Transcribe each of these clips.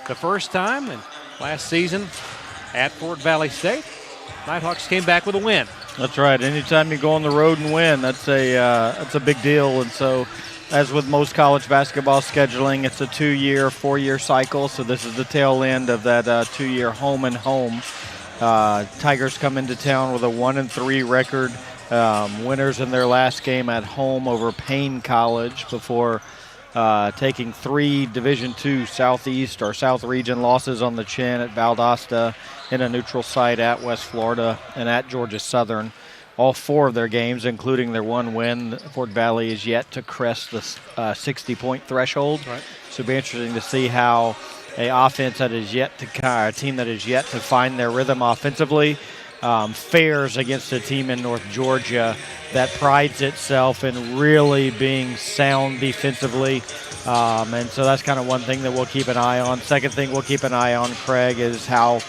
the first time, and last season at Fort Valley State, Nighthawks came back with a win. That's right. Anytime you go on the road and win, that's a big deal. And so, as with most college basketball scheduling, it's a 2-year, 4-year cycle. So this is the tail end of that 2-year home and home. Tigers come into town with a 1-3 record. Winners in their last game at home over Payne College before taking 3 Division II Southeast or South Region losses on the chin at Valdosta, in a neutral site at West Florida, and at Georgia Southern. All 4 of their games, including their 1 win, Fort Valley is yet to crest the 60-point threshold. Right. So it'll be interesting to see how a team that is yet to find their rhythm offensively fares against a team in North Georgia that prides itself in really being sound defensively. And so that's kind of one thing that we'll keep an eye on. Second thing we'll keep an eye on, Craig, is how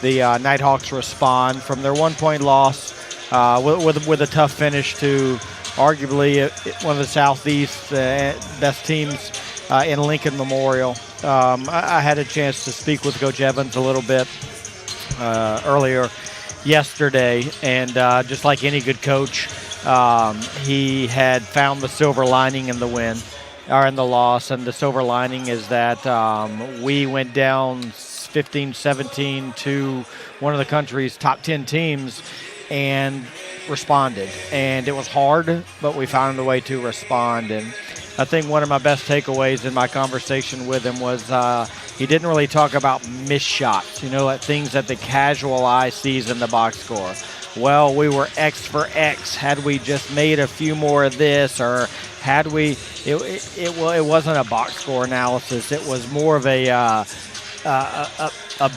the Nighthawks respond from their 1-point loss with a tough finish to arguably one of the Southeast best teams in Lincoln Memorial. I had a chance to speak with Coach Evans a little bit earlier yesterday, and just like any good coach, he had found the silver lining in the win, or in the loss, and the silver lining is that we went down 15-17 to one of the country's top 10 teams and responded. And it was hard, but we found a way to respond. And I think one of my best takeaways in my conversation with him was he didn't really talk about missed shots, like things that the casual eye sees in the box score. Well, we were X for X. Had we just made a few more of this, or had we, it wasn't a box score analysis. It was more of a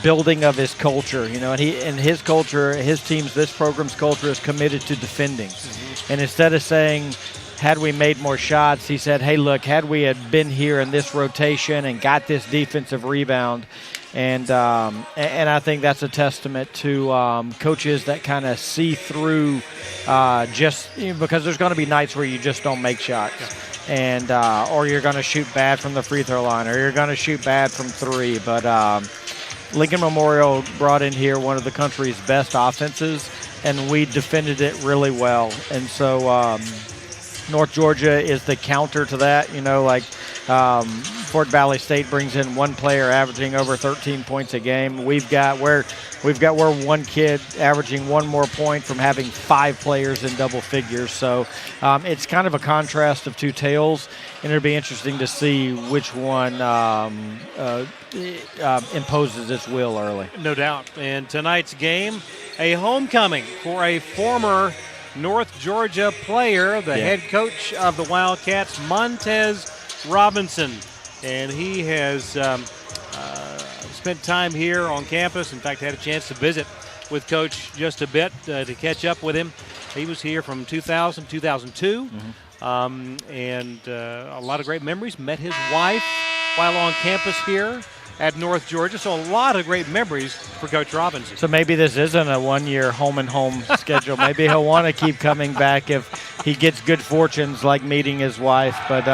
building of his culture, and his culture, his team's, this program's culture is committed to defending. Mm-hmm. And instead of saying, had we made more shots, he said, hey, look, had we had been here in this rotation and got this defensive rebound, and I think that's a testament to coaches that kind of see through because there's going to be nights where you just don't make shots. Yeah. And or you're going to shoot bad from the free throw line, or you're going to shoot bad from 3. But Lincoln Memorial brought in here one of the country's best offenses, and we defended it really well. And so North Georgia is the counter to that. Fort Valley State brings in one player averaging over 13 points a game. We're one kid averaging 1 more point from having 5 players in double figures. So it's kind of a contrast of two tales, and it'll be interesting to see which one imposes its will early. No doubt. And tonight's game, a homecoming for a former North Georgia player, the head coach of the Wildcats, Montez Robinson. And he has spent time here on campus. In fact, had a chance to visit with Coach just a bit to catch up with him. He was here from 2000, 2002, and a lot of great memories. Met his wife while on campus here at North Georgia. So a lot of great memories for Coach Robinson. So maybe this isn't a 1-year home and home schedule. Maybe he'll want to keep coming back if he gets good fortunes like meeting his wife. But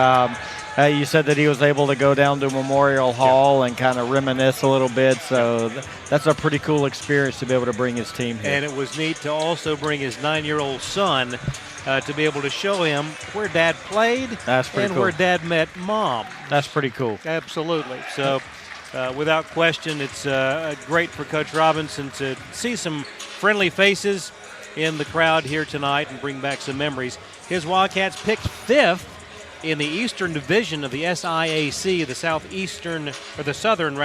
you said that he was able to go down to Memorial Hall and kind of reminisce a little bit. So that's a pretty cool experience to be able to bring his team here. And it was neat to also bring his 9-year-old son to be able to show him where Dad played and cool. where Dad met Mom. That's pretty cool. Absolutely. So without question, it's great for Coach Robinson to see some friendly faces in the crowd here tonight and bring back some memories. His Wildcats picked 5th in the Eastern Division of the SIAC, the Southern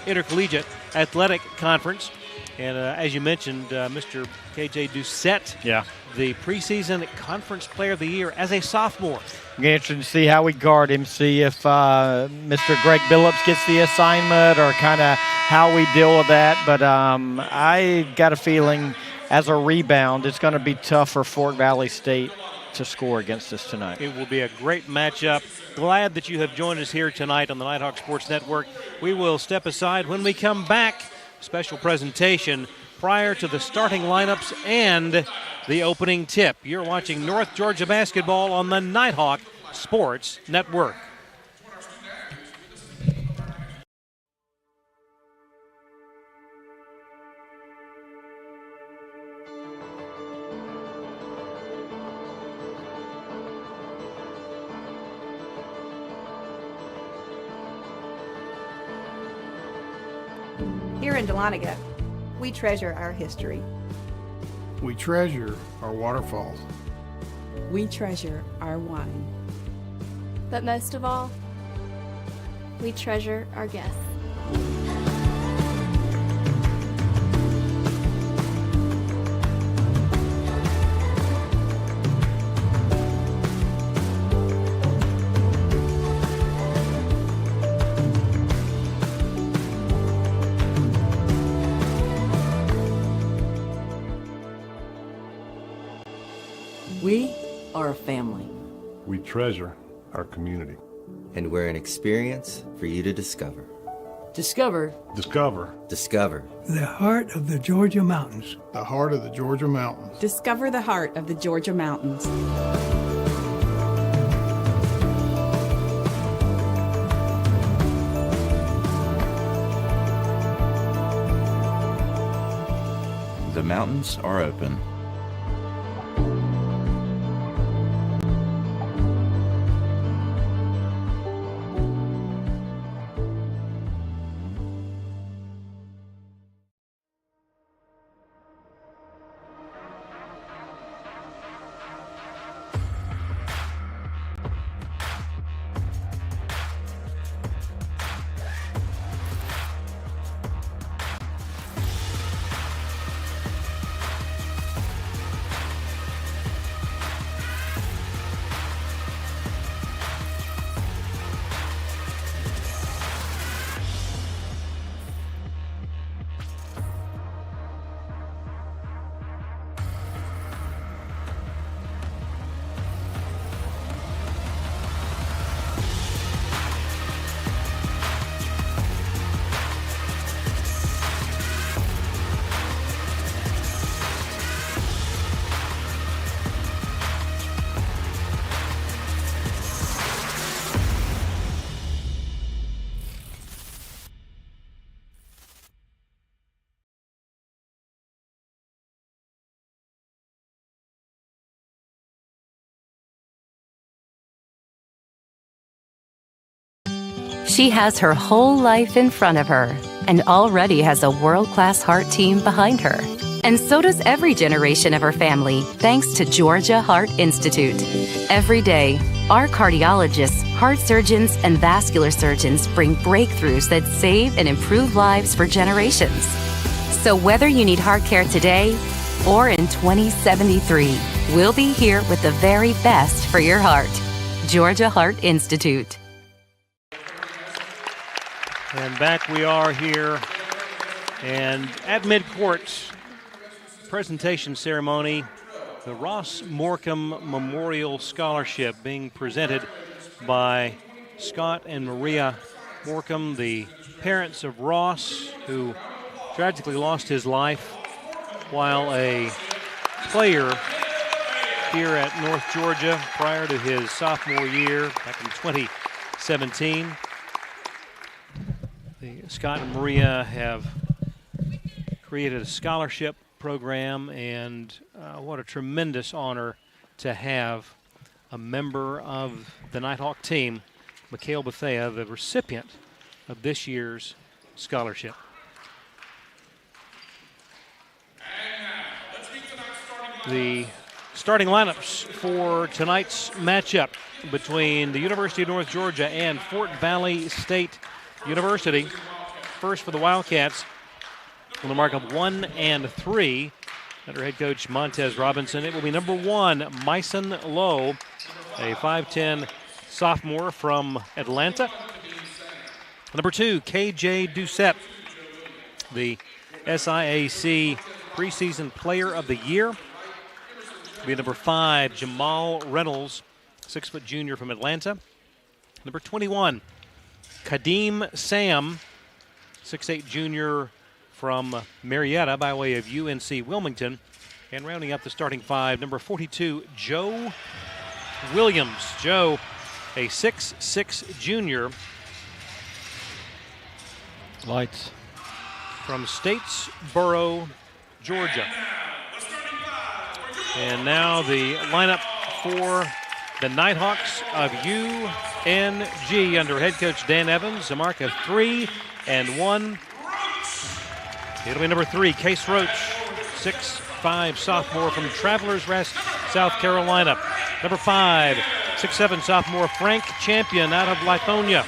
Intercollegiate Athletic Conference. And as you mentioned, Mr. KJ Doucette, the preseason Conference Player of the Year as a sophomore. Be interesting to see how we guard him, see if Mr. Greg Billups gets the assignment or kind of how we deal with that. But I got a feeling as a rebound, it's going to be tough for Fort Valley State to score against us tonight. It will be a great matchup. Glad that you have joined us here tonight on the Nighthawk Sports Network. We will step aside when we come back. Special presentation prior to the starting lineups and the opening tip. You're watching North Georgia basketball on the Nighthawk Sports Network. Here in Dahlonega, we treasure our history. We treasure our waterfalls. We treasure our wine. But most of all, we treasure our guests. We are a family. We treasure our community. And we're an experience for you to discover. Discover. Discover. Discover. The heart of the Georgia mountains. The heart of the Georgia mountains. Discover the heart of the Georgia mountains. The mountains are open. She has her whole life in front of her and already has a world-class heart team behind her. And so does every generation of her family, thanks to Georgia Heart Institute. Every day, our cardiologists, heart surgeons, and vascular surgeons bring breakthroughs that save and improve lives for generations. So whether you need heart care today or in 2073, we'll be here with the very best for your heart. Georgia Heart Institute. And back we are here, and at midcourt presentation ceremony, the Ross Morcom Memorial Scholarship being presented by Scott and Maria Morcom, the parents of Ross, who tragically lost his life while a player here at North Georgia prior to his sophomore year back in 2017. Scott and Maria have created a scholarship program, and what a tremendous honor to have a member of the Nighthawk team, Mikhail Bethea, the recipient of this year's scholarship. The starting lineups for tonight's matchup between the University of North Georgia and Fort Valley State University. First for the Wildcats on the mark of 1 and 3 under head coach Montez Robinson. It will be number 1, Myson Lowe, a 5'10 sophomore from Atlanta. Number 2, KJ Doucette, the SIAC preseason player of the year. Will be number 5, Jamal Reynolds, 6-foot junior from Atlanta. Number 21, Kadeem Sam, 6'8 junior from Marietta by way of UNC Wilmington. And rounding up the starting 5, number 42, Joe Williams. Joe, a 6'6 junior. Lights. From Statesboro, Georgia. And now the lineup for the Nighthawks of UNG under head coach Dan Evans, a mark of 3 and 1. It'll be number 3, Case Roach, 6'5" sophomore from Travelers Rest, South Carolina. Number 5, 6'7" sophomore Frank Champion out of Lithonia.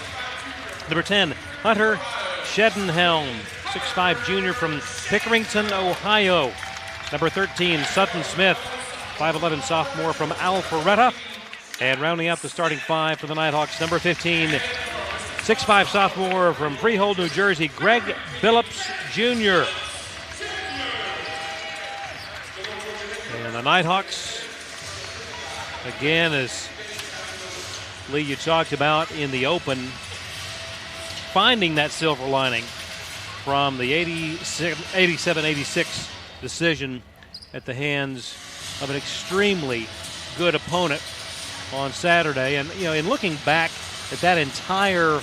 Number 10, Hunter Shedenhelm, 6'5" junior from Pickerington, Ohio. Number 13, Sutton Smith, 5'11" sophomore from Alpharetta. And rounding out the starting 5 for the Nighthawks, number 15, 6'5" sophomore from Freehold, New Jersey, Greg Billups Jr. And the Nighthawks, again, as Lee, you talked about in the open, finding that silver lining from the 87-86 decision at the hands of an extremely good opponent on Saturday. And, you know, in looking back at that entire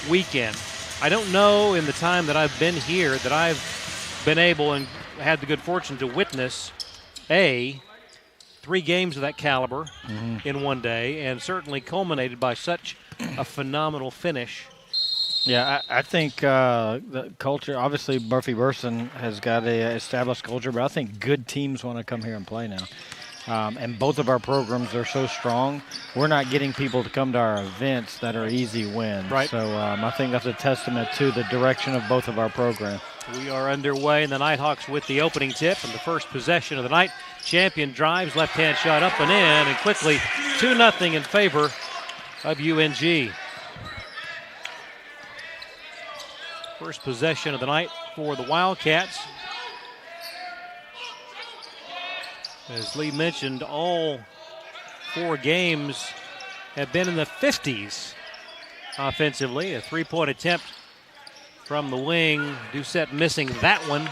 weekend, I don't know in the time that I've been here that I've been able and had the good fortune to witness 3 games of that caliber in one day, and certainly culminated by such a phenomenal finish. Yeah, I think the culture, obviously Murphy Burson has got a established culture, but I think good teams want to come here and play now. And both of our programs are so strong, we're not getting people to come to our events that are easy wins. Right. So I think that's a testament to the direction of both of our programs. We are underway, and the Nighthawks with the opening tip and the first possession of the night. Champion drives, left-hand shot up and in, and quickly 2-0 in favor of UNG. First possession of the night for the Wildcats. As Lee mentioned, all 4 games have been in the 50s offensively. A 3-point attempt from the wing. Doucette missing that one.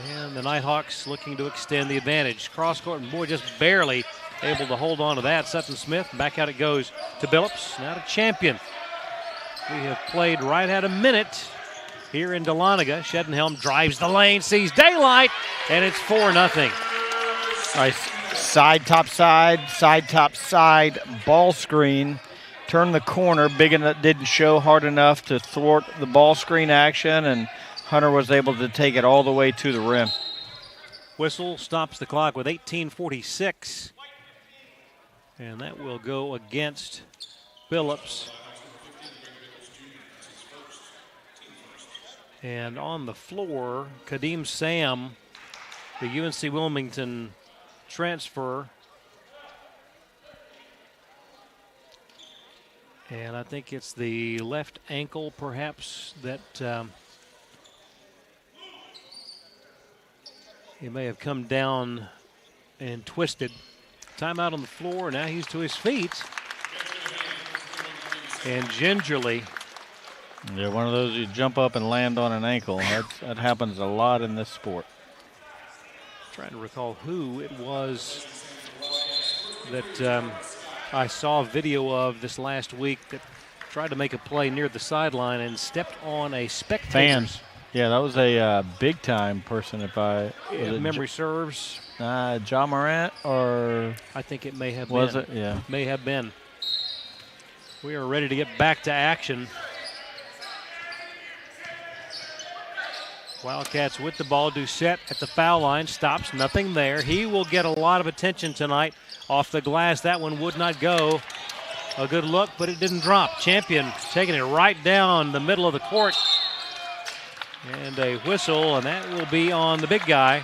And the Nighthawks looking to extend the advantage. Cross court, and boy, just barely able to hold on to that. Sutton Smith, back out it goes to Billups. Now to Champion. We have played right at a minute here in Dahlonega. Shedenhelm drives the lane, sees daylight, and it's 4-0. Nice side, top side, ball screen. Turn the corner, big enough, didn't show hard enough to thwart the ball screen action, and Hunter was able to take it all the way to the rim. Whistle stops the clock with 18:46. And that will go against Billups. And on the floor, Kadeem Sam, the UNC Wilmington transfer. And I think it's the left ankle, perhaps, that he may have come down and twisted. Timeout on the floor. Now he's to his feet. And gingerly. Yeah, one of those you jump up and land on an ankle. That happens a lot in this sport. Trying to recall who it was that I saw a video of this last week that tried to make a play near the sideline and stepped on a spectator. Fans. Yeah, that was a big-time person, if memory serves. John Morant, or I think it may have been. Was it? Yeah. May have been. We are ready to get back to action. Wildcats with the ball. Doucette at the foul line. Stops. Nothing there. He will get a lot of attention tonight off the glass. That one would not go. A good look, but it didn't drop. Champion taking it right down the middle of the court. And a whistle, and that will be on the big guy.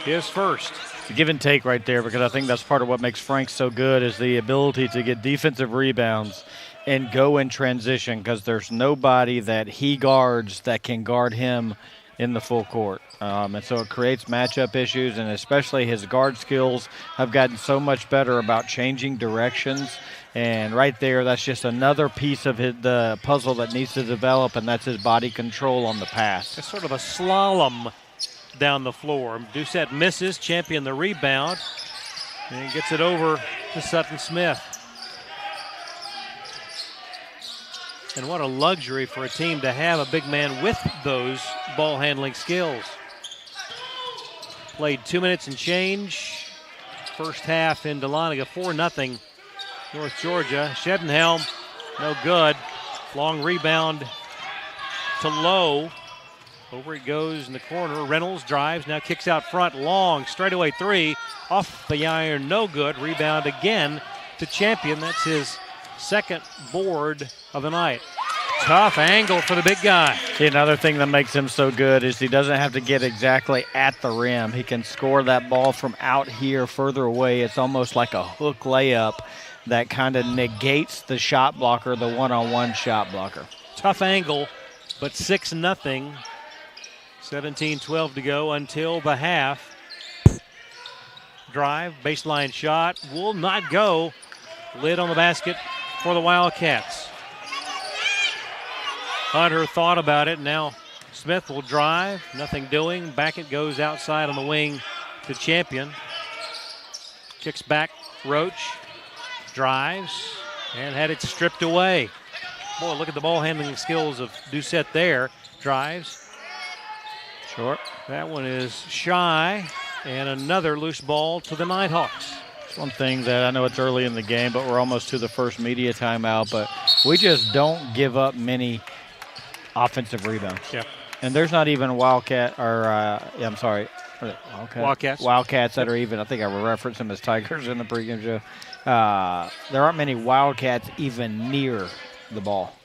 His first. It's a give and take right there, because I think that's part of what makes Frank so good is the ability to get defensive rebounds and go in transition, because there's nobody that he guards that can guard him in the full court. And so it creates matchup issues, and especially his guard skills have gotten so much better about changing directions. And right there, that's just another piece of the puzzle that needs to develop, and that's his body control on the pass. It's sort of a slalom down the floor. Doucette misses, Champion the rebound, and gets it over to Sutton Smith. And what a luxury for a team to have a big man with those ball handling skills. Played 2 minutes and change. First half in Dahlonega, 4-0 North Georgia. Shedenhelm, no good. Long rebound to Lowe. Over it goes in the corner. Reynolds drives, now kicks out front, long, straightaway three, off the iron, no good. Rebound again to Champion. That's his second board of the night. Tough angle for the big guy. See, another thing that makes him so good is he doesn't have to get exactly at the rim. He can score that ball from out here further away. It's almost like a hook layup that kind of negates the shot blocker, the one-on-one shot blocker. Tough angle, but 6-0. 17-12 to go until the half. Drive, baseline shot, will not go. Lid on the basket for the Wildcats. Hunter thought about it. Now Smith will drive, nothing doing. Back it goes outside on the wing to Champion. Kicks back, Roach drives and had it stripped away. Boy, look at the ball handling skills of Doucette there. Drives. Short. That one is shy. And another loose ball to the Nighthawks. It's one thing that I know it's early in the game, but we're almost to the first media timeout, but we just don't give up many offensive rebounds. Yeah. And there's not even Wildcats that are even, I think I would reference them as Tigers in the pregame show. There aren't many Wildcats even near the ball.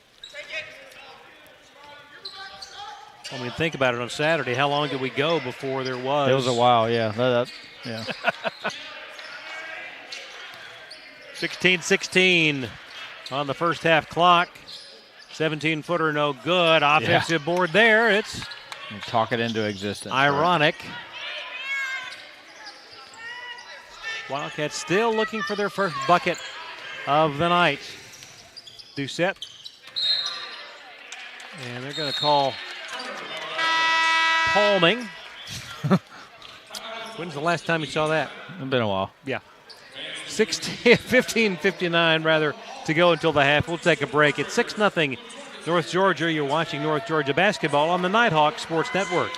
I mean, think about it on Saturday. How long did we go before there was? It was a while, yeah. Yeah. 16-16 on the first half clock. 17-footer, no good. Offensive board there. It's talk it into existence. Ironic. Right? Wildcats still looking for their first bucket of the night. Doucette. And they're going to call palming. When's the last time you saw that? It's been a while. Yeah. 15:59 rather to go until the half. We'll take a break. It's 6-0 North Georgia. You're watching North Georgia basketball on the Nighthawk Sports Network.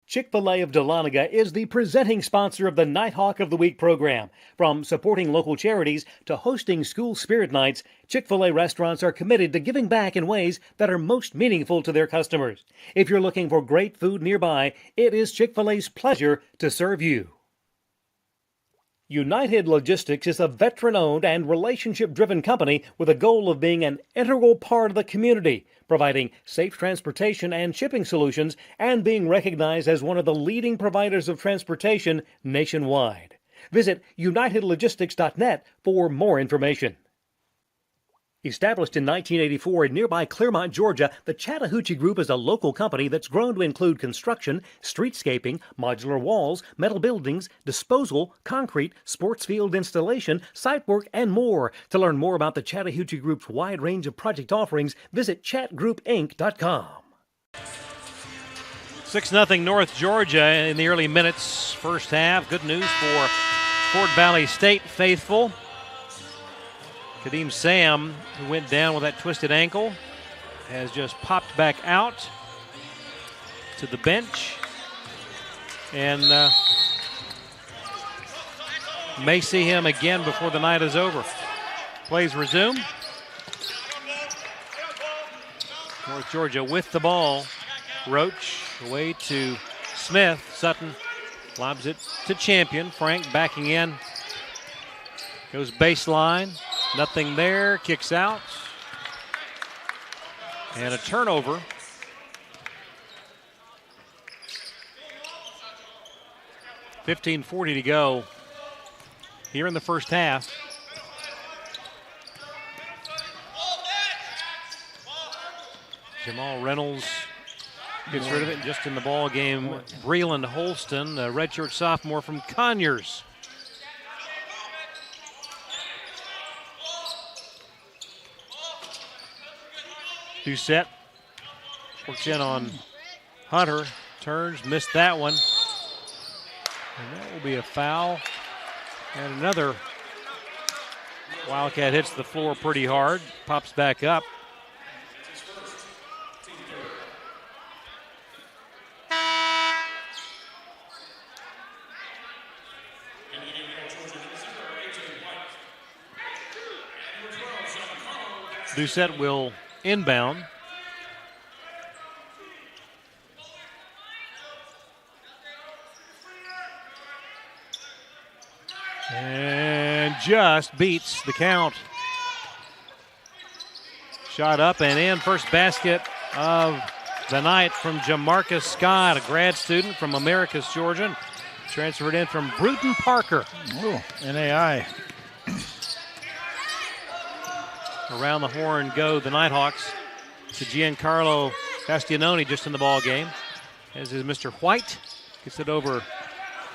Chick-fil-A of Dahlonega is the presenting sponsor of the Nighthawk of the Week program. From supporting local charities to hosting school spirit nights, Chick-fil-A restaurants are committed to giving back in ways that are most meaningful to their customers. If you're looking for great food nearby, it is Chick-fil-A's pleasure to serve you. United Logistics is a veteran-owned and relationship-driven company with a goal of being an integral part of the community, providing safe transportation and shipping solutions, and being recognized as one of the leading providers of transportation nationwide. Visit unitedlogistics.net for more information. Established in 1984 in nearby Clermont, Georgia, the Chattahoochee Group is a local company that's grown to include construction, streetscaping, modular walls, metal buildings, disposal, concrete, sports field installation, site work, and more. To learn more about the Chattahoochee Group's wide range of project offerings, visit chatgroupinc.com. 6-0 North Georgia in the early minutes, first half. Good news for Fort Valley State faithful. Kadeem Sam, who went down with that twisted ankle, has just popped back out to the bench and may see him again before the night is over. Plays resume. North Georgia with the ball. Roach away to Smith. Sutton lobs it to Champion. Frank backing in. Goes baseline. Nothing there. Kicks out. And a turnover. $15:40 to go here in the first half. Jamal Reynolds gets rid of it just in the ball game. Breland Holston, a redshirt sophomore from Conyers. Doucette works in on Hunter, turns, missed that one. And that will be a foul. And another Wildcat hits the floor pretty hard, pops back up. Doucette will inbound. just beats the count. Shot up and in. First basket of the night from Jamarcus Scott, a grad student from Americus, Georgia. Transferred in from Bruton Parker. Ooh, NAI. Around the horn go the Nighthawks to Giancarlo Castiglione just in the ball game. As is Mr. White. Gets it over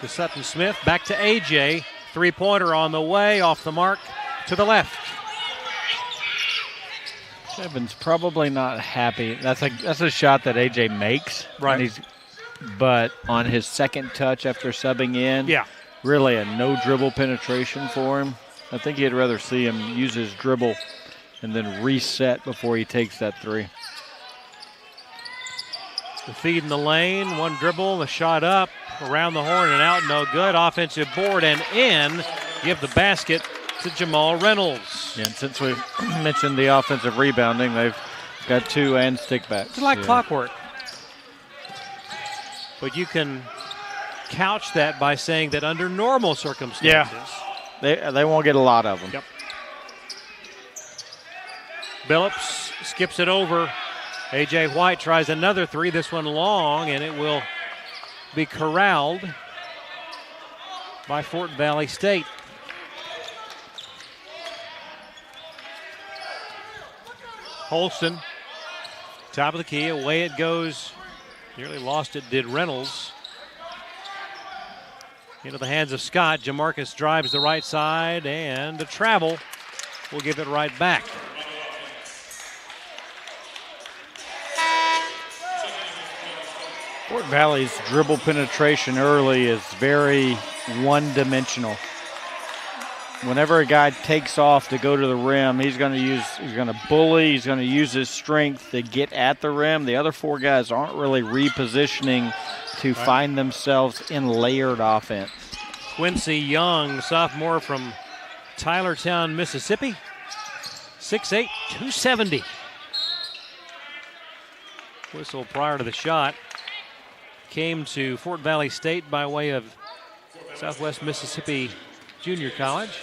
to Sutton Smith. Back to AJ. Three-pointer on the way, off the mark, to the left. Kevin's probably not happy. That's a shot that AJ makes. Right. But on his second touch after subbing in, yeah, really a no dribble penetration for him. I think he'd rather see him use his dribble and then reset before he takes that three. The feed in the lane, one dribble, the shot up, around the horn and out, no good. Offensive board and in. Give the basket to Jamal Reynolds. Yeah, and since we mentioned the offensive rebounding, they've got two and stick backs. It's like clockwork. But you can couch that by saying that under normal circumstances. Yeah, they won't get a lot of them. Yep. Billups skips it over. A.J. White tries another three, this one long, and it will be corralled by Fort Valley State. Holston, top of the key, away it goes. Nearly lost it, did Reynolds. Into the hands of Scott. Jamarcus drives the right side, and the travel will give it right back. Fort Valley's dribble penetration early is very one-dimensional. Whenever a guy takes off to go to the rim, he's going to bully, he's going to use his strength to get at the rim. The other four guys aren't really repositioning to find themselves in layered offense. Quincy Young, sophomore from Tylertown, Mississippi. 6'8", 270. Whistle prior to the shot. Came to Fort Valley State by way of Southwest Mississippi Junior College.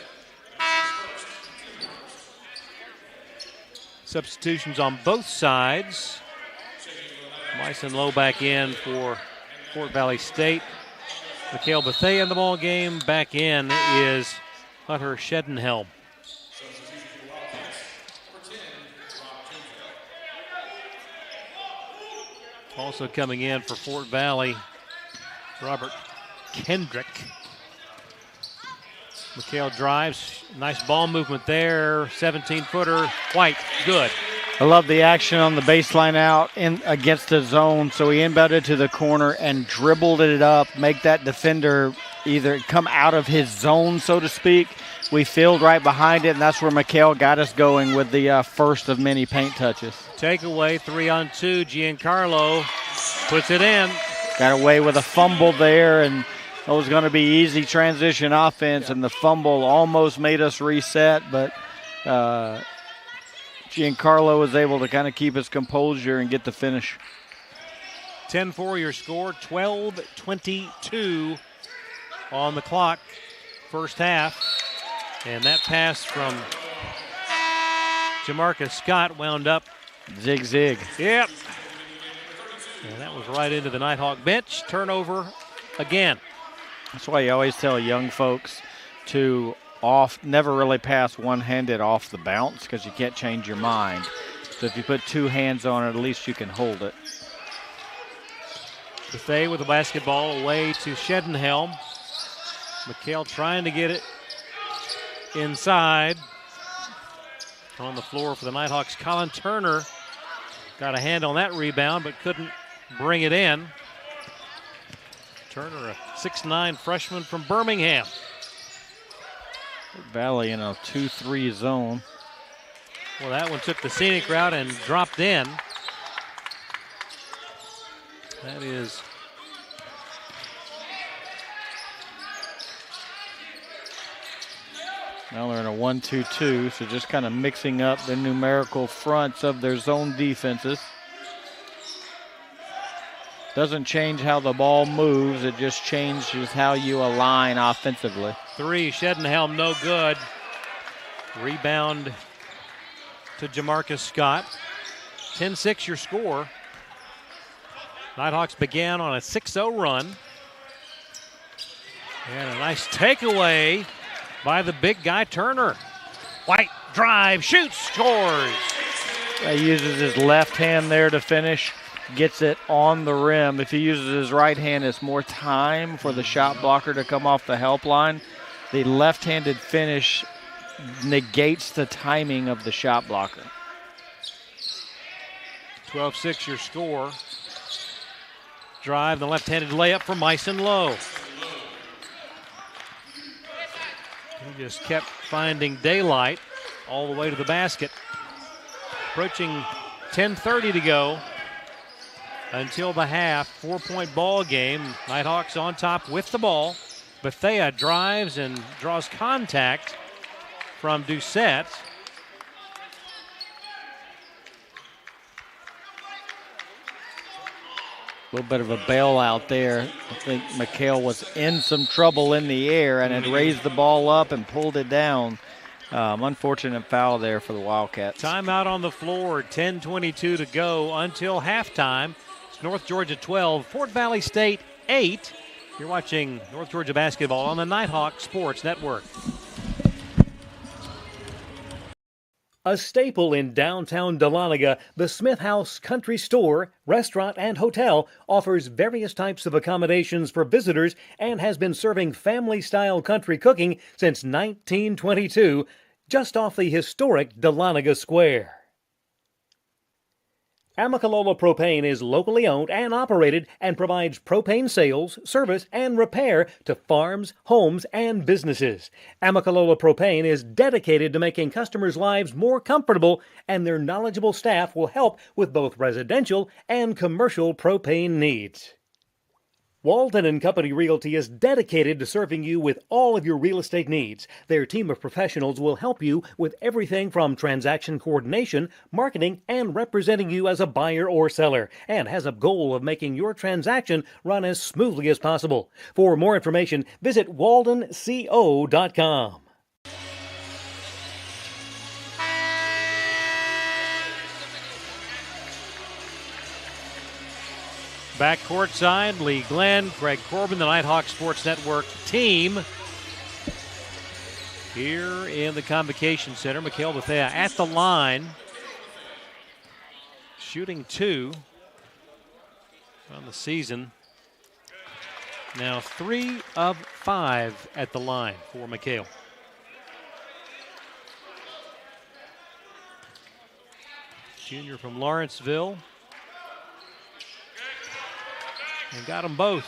Substitutions on both sides. Myson Lowe back in for Fort Valley State. Mikhail Bethea in the ball game. Back in is Hunter Shedenhelm. Also coming in for Fort Valley, Robert Kendrick. Mikhail drives, nice ball movement there, 17-footer, White, good. I love the action on the baseline out in against the zone, so he inbounded to the corner and dribbled it up, make that defender either come out of his zone, so to speak. We filled right behind it, and that's where Mikhail got us going with the first of many paint touches. Takeaway, 3-on-2, Giancarlo puts it in. Got away with a fumble there, and it was going to be easy transition offense, and the fumble almost made us reset, but Giancarlo was able to kind of keep his composure and get the finish. 10-4 your score, 12:22 on the clock, first half. And that pass from Jamarcus Scott wound up. Zig. Yep. And that was right into the Nighthawk bench. Turnover again. That's why you always tell young folks to never really pass one-handed off the bounce because you can't change your mind. So if you put two hands on it, at least you can hold it. Buffet with the basketball away to Shedenhelm. Mikhail trying to get it inside. On the floor for the Nighthawks, Colin Turner got a hand on that rebound but couldn't bring it in. Turner, a 6'9" freshman from Birmingham. Valley in a 2-3 zone. Well, that one took the scenic route and dropped in. That is now they're in a 1-2-2, so just kind of mixing up the numerical fronts of their zone defenses. Doesn't change how the ball moves. It just changes how you align offensively. 3, Shedenhelm, no good. Rebound to Jamarcus Scott. 10-6 your score. Nighthawks began on a 6-0 run. And a nice takeaway by the big guy, Turner. White drive, shoots, scores. He uses his left hand there to finish, gets it on the rim. If he uses his right hand, it's more time for the shot blocker to come off the help line. The left-handed finish negates the timing of the shot blocker. 12-6 your score. Drive, the left-handed layup for Myson Lowe. He just kept finding daylight all the way to the basket. Approaching 10:30 to go until the half. 4-point ball game. Nighthawks on top with the ball. Bethea drives and draws contact from Doucette. A little bit of a bailout there. I think McHale was in some trouble in the air and had raised the ball up and pulled it down. Unfortunate foul there for the Wildcats. Timeout on the floor, 10:22 to go until halftime. It's North Georgia 12, Fort Valley State 8. You're watching North Georgia basketball on the Nighthawk Sports Network. A staple in downtown Dahlonega, the Smith House Country Store, Restaurant, and Hotel offers various types of accommodations for visitors and has been serving family-style country cooking since 1922, just off the historic Dahlonega Square. Amicalola Propane is locally owned and operated and provides propane sales, service, and repair to farms, homes, and businesses. Amicalola Propane is dedicated to making customers' lives more comfortable, and their knowledgeable staff will help with both residential and commercial propane needs. Walton & Company Realty is dedicated to serving you with all of your real estate needs. Their team of professionals will help you with everything from transaction coordination, marketing, and representing you as a buyer or seller, and has a goal of making your transaction run as smoothly as possible. For more information, visit waldenco.com. Back courtside, Lee Glenn, Greg Corbin, the Nighthawk Sports Network team. Here in the Convocation Center, Mikhail Bethea at the line. Shooting 2 on the season. Now 3 of 5 at the line for Mikhail. Junior from Lawrenceville. And got them both.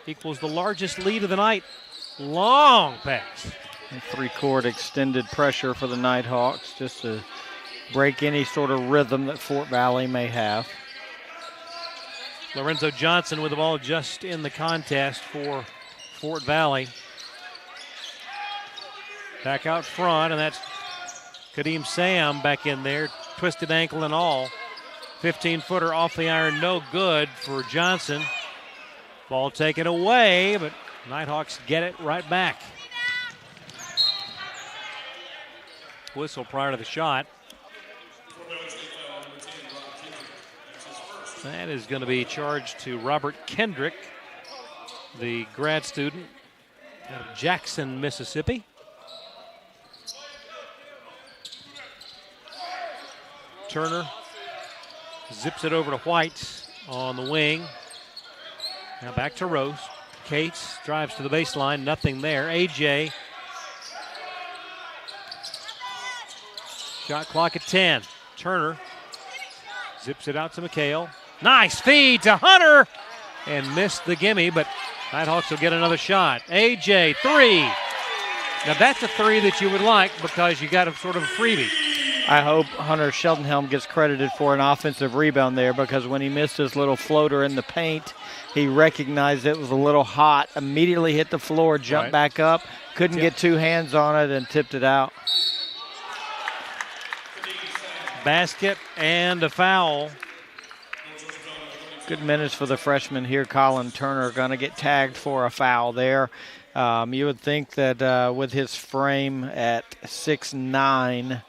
Equals the largest lead of the night. Long pass. And three-court extended pressure for the Nighthawks just to break any sort of rhythm that Fort Valley may have. Lorenzo Johnson with the ball just in the contest for Fort Valley. Back out front, and that's Kadeem Sam back in there, twisted ankle and all. 15-footer off the iron, no good for Johnson. Ball taken away, but Nighthawks get it right back. Whistle prior to the shot. That is going to be charged to Robert Kendrick, the grad student out of Jackson, Mississippi. Turner zips it over to White on the wing. Now back to Rose. Cates drives to the baseline, nothing there. AJ. Shot clock at 10. Turner zips it out to McHale. Nice feed to Hunter and missed the gimme, but Nighthawks will get another shot. AJ, 3. Now that's a 3 that you would like because you got a sort of a freebie. I hope Hunter Sheldonhelm gets credited for an offensive rebound there, because when he missed his little floater in the paint, he recognized it was a little hot, immediately hit the floor, jumped back up, couldn't get two hands on it, and tipped it out. Basket and a foul. Good minutes for the freshman here, Colin Turner, going to get tagged for a foul there. You would think that with his frame at 6'9",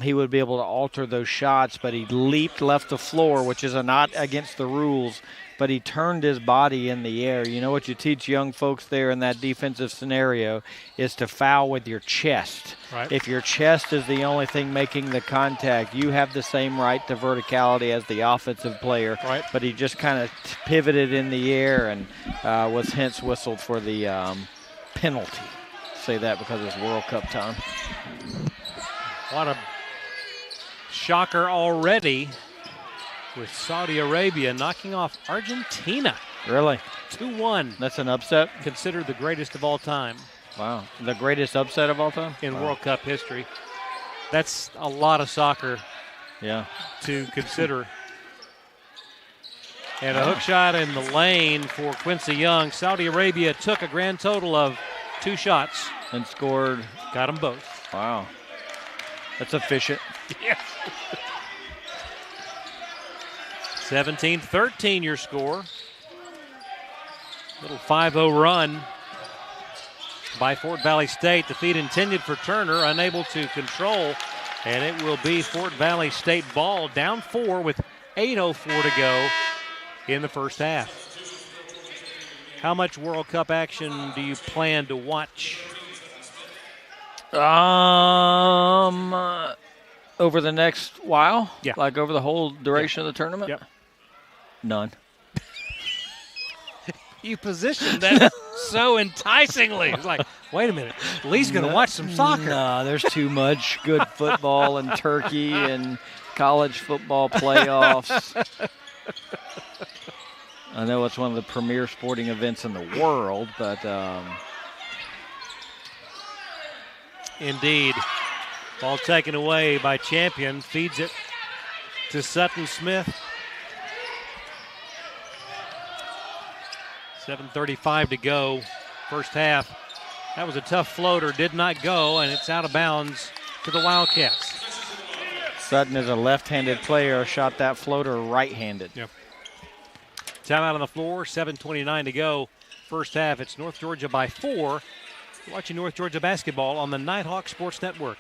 he would be able to alter those shots, but he left the floor, which is not against the rules, but he turned his body in the air. You know what you teach young folks there in that defensive scenario is to foul with your chest. Right. If your chest is the only thing making the contact, you have the same right to verticality as the offensive player. Right. But he just kind of pivoted in the air and was hence whistled for the penalty. Say that because it's World Cup time. What a shocker already with Saudi Arabia knocking off Argentina. Really? 2-1. That's an upset? Considered the greatest of all time. Wow. The greatest upset of all time? In World Cup history. That's a lot of soccer to consider. And a hook shot in the lane for Quincy Young. Saudi Arabia took a grand total of 2 shots. And scored. Got them both. Wow. That's efficient. Yes. 17-13 your score. Little 5-0 run by Fort Valley State. The feed intended for Turner, unable to control. And it will be Fort Valley State ball, down 4 with 8:04 to go in the first half. How much World Cup action do you plan to watch? Over the next while? Yeah. Like over the whole duration of the tournament? Yep. None. You positioned that so enticingly. It's like, wait a minute, Lee's going to watch some soccer. No, there's too much good football in Turkey and college football playoffs. I know it's one of the premier sporting events in the world, but indeed. Ball taken away by Champion. Feeds it to Sutton Smith. 7:35 to go, first half. That was a tough floater, did not go, and it's out of bounds to the Wildcats. Sutton is a left-handed player, shot that floater right-handed. Yep. Timeout on the floor, 7:29 to go, first half. It's North Georgia by 4. You're watching North Georgia basketball on the Nighthawk Sports Network.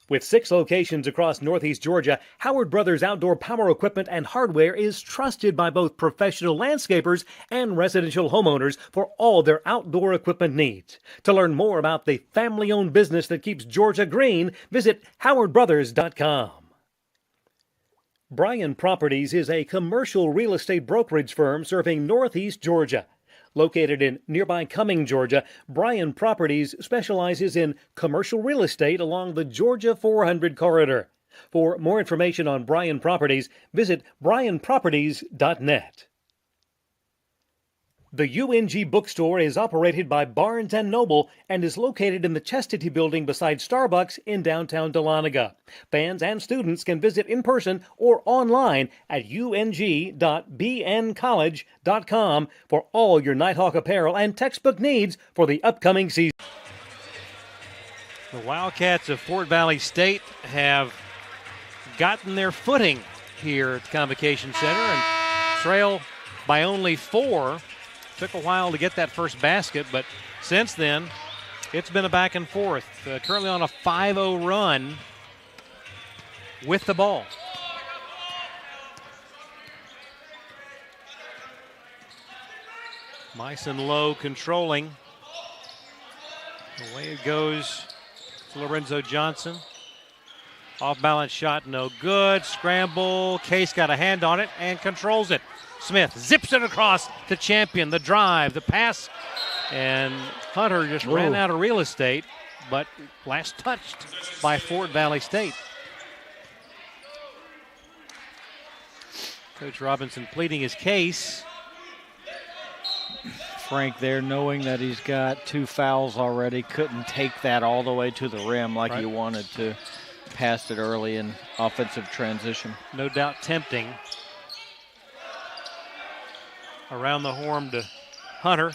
With 6 locations across Northeast Georgia, Howard Brothers Outdoor Power Equipment and Hardware is trusted by both professional landscapers and residential homeowners for all their outdoor equipment needs. To learn more about the family-owned business that keeps Georgia green, visit howardbrothers.com. Bryan Properties is a commercial real estate brokerage firm serving Northeast Georgia. Located in nearby Cumming, Georgia, Bryan Properties specializes in commercial real estate along the Georgia 400 corridor. For more information on Bryan Properties, visit bryanproperties.net. The UNG bookstore is operated by Barnes & Noble and is located in the Chastity Building beside Starbucks in downtown Dahlonega. Fans and students can visit in person or online at ung.bncollege.com for all your Nighthawk apparel and textbook needs for the upcoming season. The Wildcats of Fort Valley State have gotten their footing here at the Convocation Center and trail by only 4. Took a while to get that first basket, but since then, it's been a back and forth. Currently on a 5-0 run with the ball. Myson Lowe controlling. Away it goes to Lorenzo Johnson. Off-balance shot, no good. Scramble. Case got a hand on it and controls it. Smith zips it across to Champion. The drive, the pass, and Hunter just ran out of real estate, but last touched by Fort Valley State. Coach Robinson pleading his case. Frank there, knowing that he's got 2 fouls already, couldn't take that all the way to the rim like he wanted to. Passed it early in offensive transition. No doubt tempting. Around the horn to Hunter.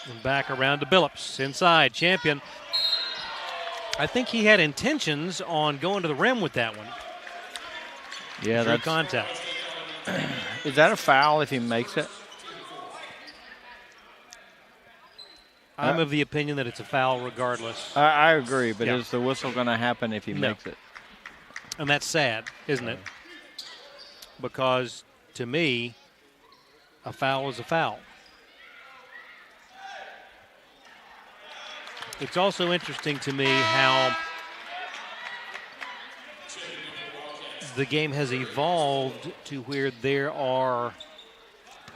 And back around to Billups. Inside, Champion I think he had intentions on going to the rim with that one. Yeah, True that's contact. Is that a foul if he makes it? I'm of the opinion that it's a foul regardless. I agree, but Yeah. is the whistle going to happen if he makes it? And that's sad, isn't it? Because to me, a foul is a foul. It's also interesting to me how the game has evolved to where there are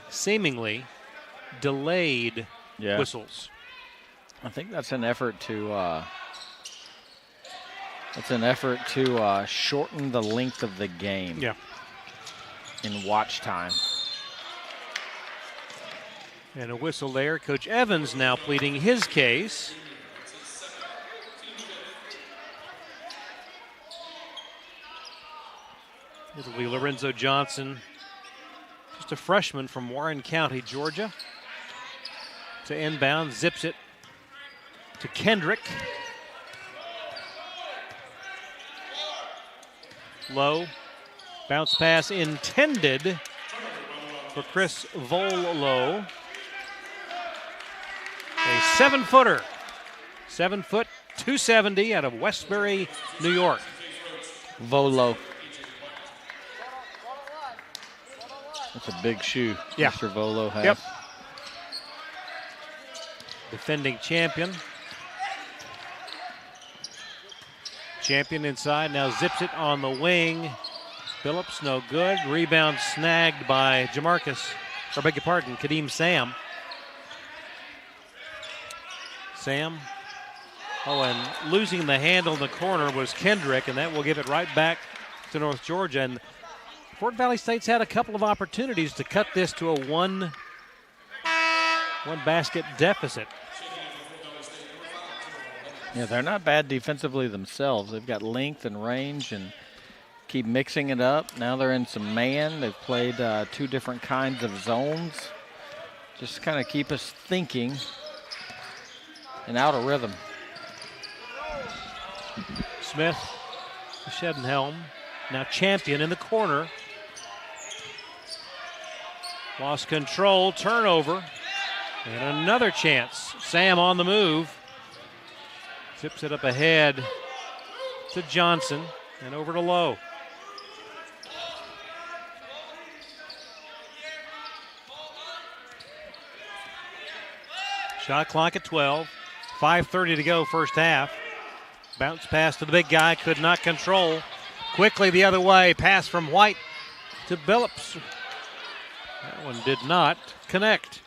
seemingly delayed whistles. I think that's an effort to shorten the length of the game. Yeah. In watch time. And a whistle there. Coach Evans now pleading his case. It'll be Lorenzo Johnson, just a freshman from Warren County, Georgia. To inbound, zips it to Kendrick. Low, bounce pass intended for Chris Volo. A 7-footer, 7 foot, 270 out of Westbury, New York. Volo. That's a big shoe Mr. Volo has. Yep. Defending champion. Champion inside, now zips it on the wing. Phillips, no good. Rebound snagged by Kadeem Sam. Sam. Oh, and losing the handle in the corner was Kendrick, and that will give it right back to North Georgia. And Fort Valley State's had a couple of opportunities to cut this to a one basket deficit. Yeah, they're not bad defensively themselves. They've got length and range and keep mixing it up. Now they're in some man. They've played 2 different kinds of zones. Just kind of keep us thinking and out of rhythm. Smith, Shedenhelm, now champion in the corner. Lost control, turnover, and another chance. Sam on the move. Zips it up ahead to Johnson and over to Lowe. Shot clock at 12. 5:30 to go first half. Bounce pass to the big guy, could not control. Quickly the other way, pass from White to Billups. That one did not connect.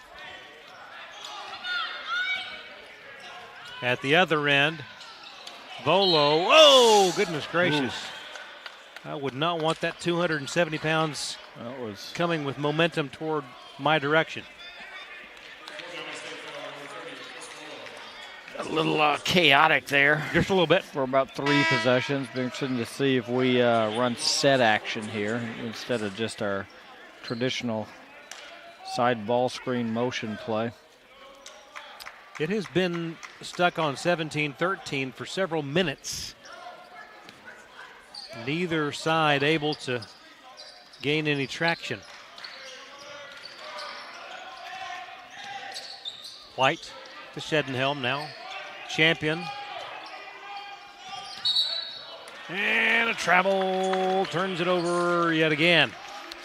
At the other end, Volo. Oh, goodness gracious. I would not want that 270 pounds coming with momentum toward my direction. A little chaotic there. Just a little bit. For about 3 possessions. Be interesting to see if we run set action here instead of just our traditional side ball screen motion play. It has been stuck on 17-13 for several minutes. Neither side able to gain any traction. White to Shedenhelm now. Champion. And a travel, turns it over yet again.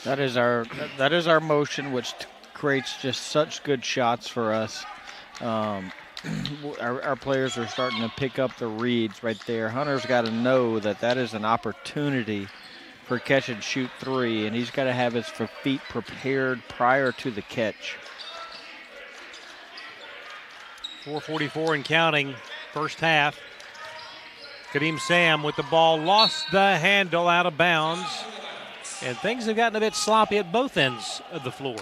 That is our motion, which creates just such good shots for us. Our players are starting to pick up the reads right there. Hunter's got to know that is an opportunity for catch and shoot 3, and he's got to have his feet prepared prior to the catch. 4:44 and counting, first half. Kadeem Sam with the ball, lost the handle out of bounds, and things have gotten a bit sloppy at both ends of the floor.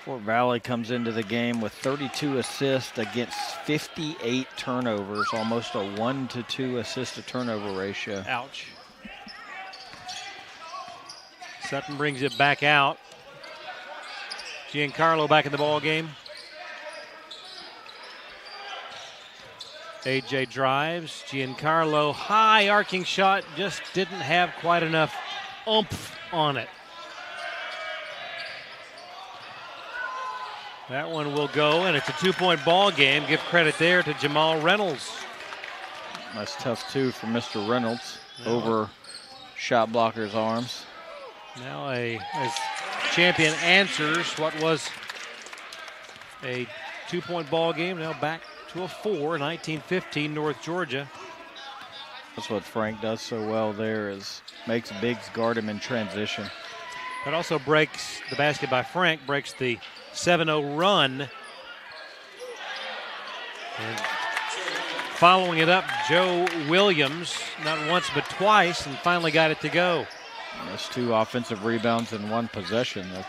Fort Valley comes into the game with 32 assists against 58 turnovers, almost a 1-to-2 assist to turnover ratio. Ouch. Sutton brings it back out. Giancarlo back in the ball game. AJ drives. Giancarlo, high arcing shot, just didn't have quite enough oomph on it. That one will go, and it's a 2-point ball game. Give credit there to Jamal Reynolds. That's tough, too, for Mr. Reynolds over shot blocker's arms. Now as champion answers what was a 2-point ball game, now back to a 4, 19-15 North Georgia. That's what Frank does so well there, is makes Biggs guard him in transition. But also breaks, the basket by Frank breaks the 7-0 run. And following it up, Joe Williams, not once but twice, and finally got it to go. That's 2 offensive rebounds in 1 possession. That's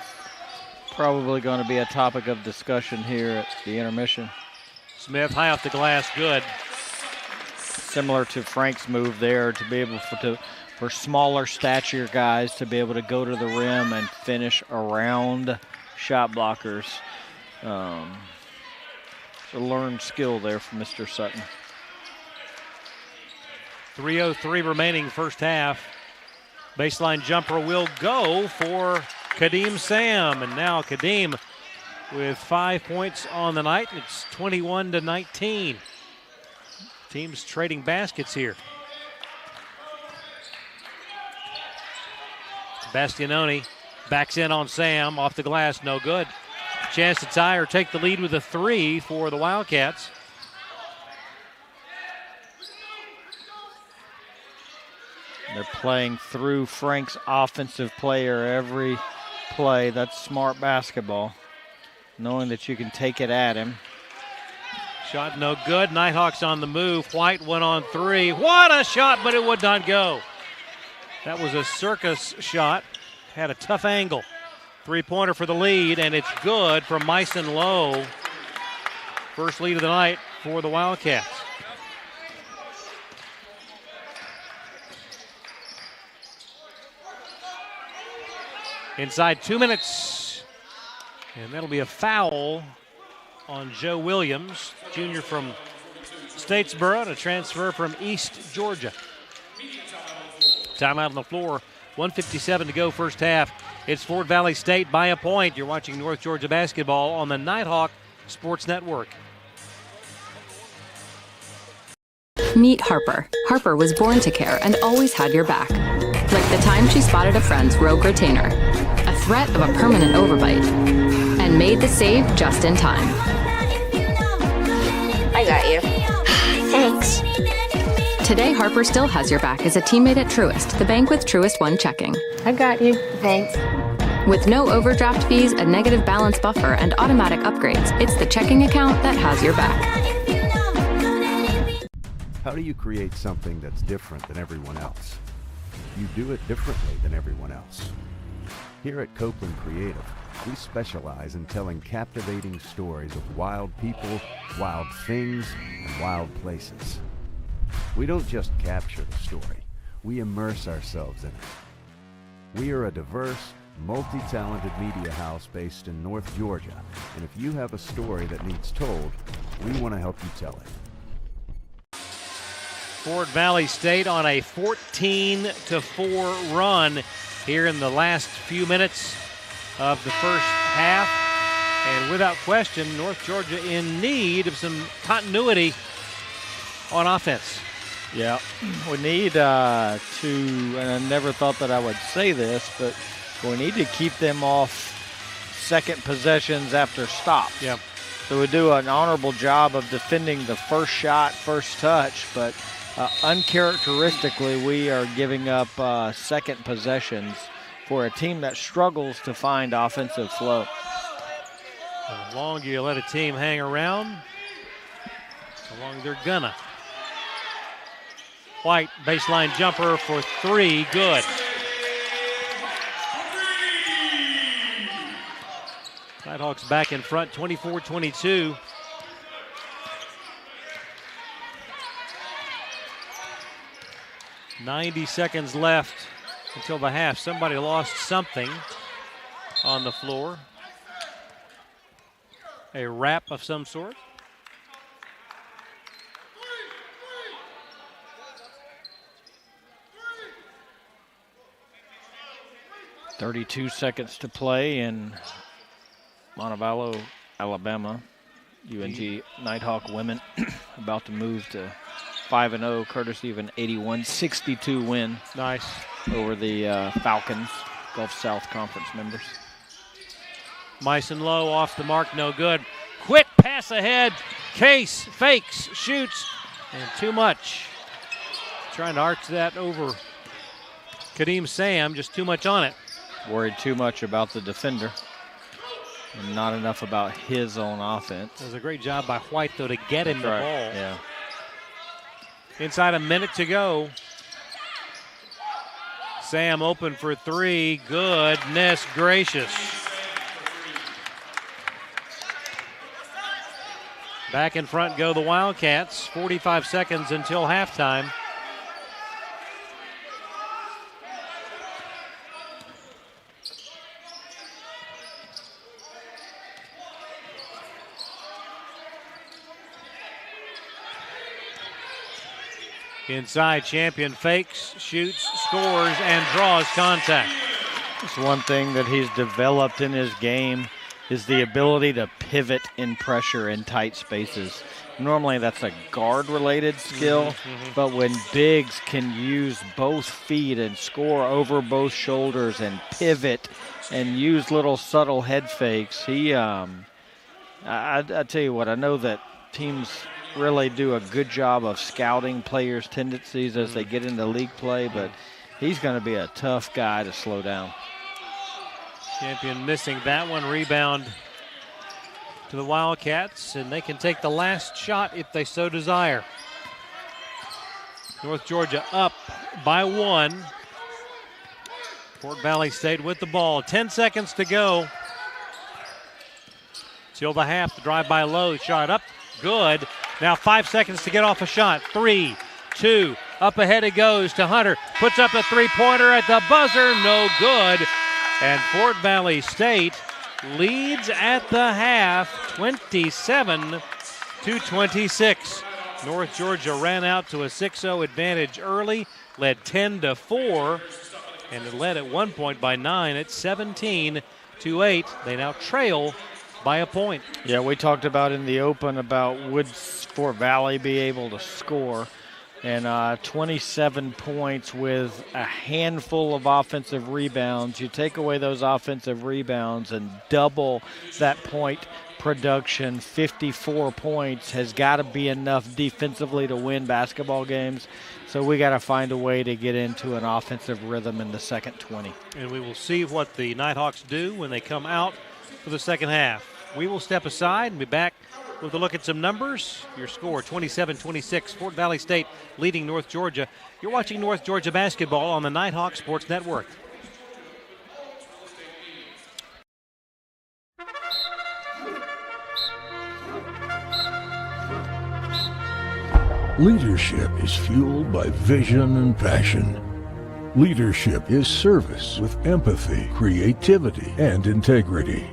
probably going to be a topic of discussion here at the intermission. Smith high off the glass, good. Similar to Frank's move there, to be able for smaller stature guys to be able to go to the rim and finish around shot blockers. A learned skill there from Mr. Sutton. 3:03 remaining first half. Baseline jumper will go for Kadeem Sam, and now Kadeem with 5 points on the night. It's 21-19. Teams trading baskets here. Bastianoni backs in on Sam, off the glass, no good. Chance to tie or take the lead with a 3 for the Wildcats. They're playing through Frank's offensive player every play. That's smart basketball, knowing that you can take it at him. Shot no good. Nighthawks on the move. White 1 on 3. What a shot, but it would not go. That was a circus shot. Had a tough angle. 3-pointer for the lead, and it's good from Myson Lowe. First lead of the night for the Wildcats. Inside 2 minutes, and that'll be a foul on Joe Williams, junior from Statesboro, and a transfer from East Georgia. Timeout on the floor, 1:57 to go first half. It's Fort Valley State by a point. You're watching North Georgia basketball on the Nighthawk Sports Network. Meet Harper. Harper was born to care and always had your back. Like the time she spotted a friend's rogue retainer, a threat of a permanent overbite, and made the save just in time. I got you. Thanks. Today, Harper still has your back as a teammate at Truist, the bank with Truist One checking. I got you. Thanks. With no overdraft fees, a negative balance buffer, and automatic upgrades, it's the checking account that has your back. How do you create something that's different than everyone else? You do it differently than everyone else. Here at Copeland Creative, we specialize in telling captivating stories of wild people, wild things, and wild places. We don't just capture the story, we immerse ourselves in it. We are a diverse, multi-talented media house based in North Georgia, and if you have a story that needs told, we want to help you tell it. Fort Valley State on a 14-4 run here in the last few minutes of the first half. And without question, North Georgia in need of some continuity on offense. Yeah, we need to, and I never thought that I would say this, but we need to keep them off second possessions after stops. Yeah. So we do an honorable job of defending the first shot, first touch, but uncharacteristically, we are giving up second possessions for a team that struggles to find offensive flow. The longer you let a team hang around, the longer they're gonna. White, baseline jumper for 3, good. Nighthawks back in front, 24-22. $90 seconds left until the half. Somebody lost something on the floor. A wrap of some sort. 32 seconds to play in Montevallo, Alabama. UNG Nighthawk women about to move to 5-0, courtesy of an 81-62 win. Nice. Over the Falcons, Gulf South Conference members. Myson Lowe off the mark, no good. Quick pass ahead. Case fakes, shoots, and too much. Trying to arch that over Kadeem Sam, just too much on it. Worried too much about the defender and not enough about his own offense. It was a great job by White, though, to get him the ball. Yeah. Inside a minute to go. Sam open for three. Goodness gracious. Back in front go the Wildcats. 45 seconds until halftime. Inside, Champion fakes, shoots, scores, and draws contact. It's one thing that he's developed in his game is the ability to pivot in pressure in tight spaces. Normally that's a guard-related skill, but when bigs can use both feet and score over both shoulders and pivot and use little subtle head fakes, I tell you what, I know that teams really do a good job of scouting players' tendencies as they get into league play, but he's going to be a tough guy to slow down. Champion missing that one. Rebound to the Wildcats, and they can take the last shot if they so desire. North Georgia up by 1. Fort Valley State with the ball. 10 seconds to go till the half. The drive by Lowe, shot up, good. Now 5 seconds to get off a shot. 3, 2, up ahead it goes to Hunter. Puts up a three-pointer at the buzzer, no good. And Fort Valley State leads at the half, 27-26. North Georgia ran out to a 6-0 advantage early, led 10-4, and it led at one point by 9 at 17-8. They now trail by a point. Yeah, we talked about in the open about would Fort Valley be able to score, and 27 points with a handful of offensive rebounds. You take away those offensive rebounds and double that point production. 54 points has got to be enough defensively to win basketball games. So we got to find a way to get into an offensive rhythm in the second 20. And we will see what the Nighthawks do when they come out for the second half. We will step aside and be back with a look at some numbers. Your score, 27-26, Fort Valley State leading North Georgia. You're watching North Georgia basketball on the Nighthawk Sports Network. Leadership is fueled by vision and passion. Leadership is service with empathy, creativity, and integrity.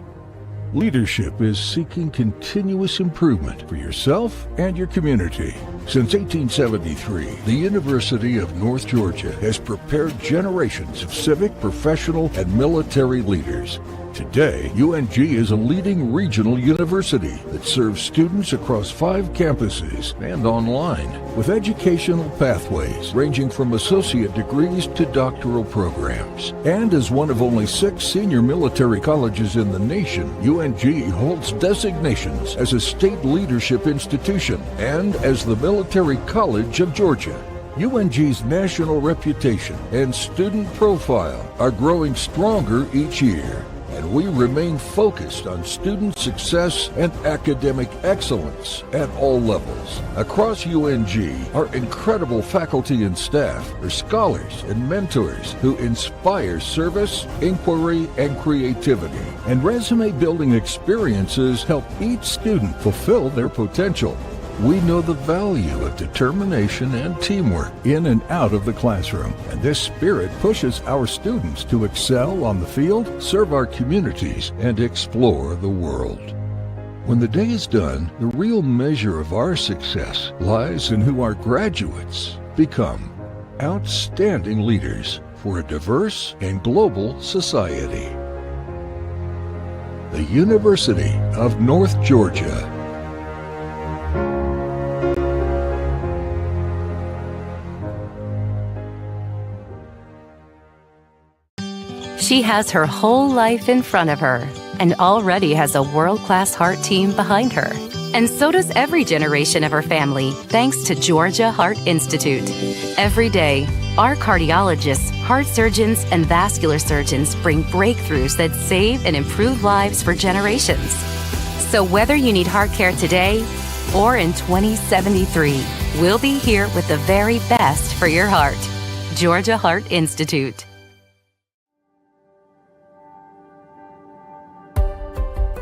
Leadership is seeking continuous improvement for yourself and your community. Since 1873, the University of North Georgia has prepared generations of civic, professional, and military leaders. Today, UNG is a leading regional university that serves students across 5 campuses and online, with educational pathways ranging from associate degrees to doctoral programs. And as one of only 6 senior military colleges in the nation, UNG holds designations as a state leadership institution and as the Military College of Georgia. UNG's national reputation and student profile are growing stronger each year, and we remain focused on student success and academic excellence at all levels. Across UNG, our incredible faculty and staff are scholars and mentors who inspire service, inquiry, and creativity. And resume-building experiences help each student fulfill their potential. We know the value of determination and teamwork in and out of the classroom, and this spirit pushes our students to excel on the field, serve our communities, and explore the world. When the day is done, the real measure of our success lies in who our graduates become. Outstanding leaders for a diverse and global society. The University of North Georgia. She has her whole life in front of her and already has a world-class heart team behind her. And so does every generation of her family, thanks to Georgia Heart Institute. Every day, our cardiologists, heart surgeons, and vascular surgeons bring breakthroughs that save and improve lives for generations. So whether you need heart care today or in 2073, we'll be here with the very best for your heart. Georgia Heart Institute.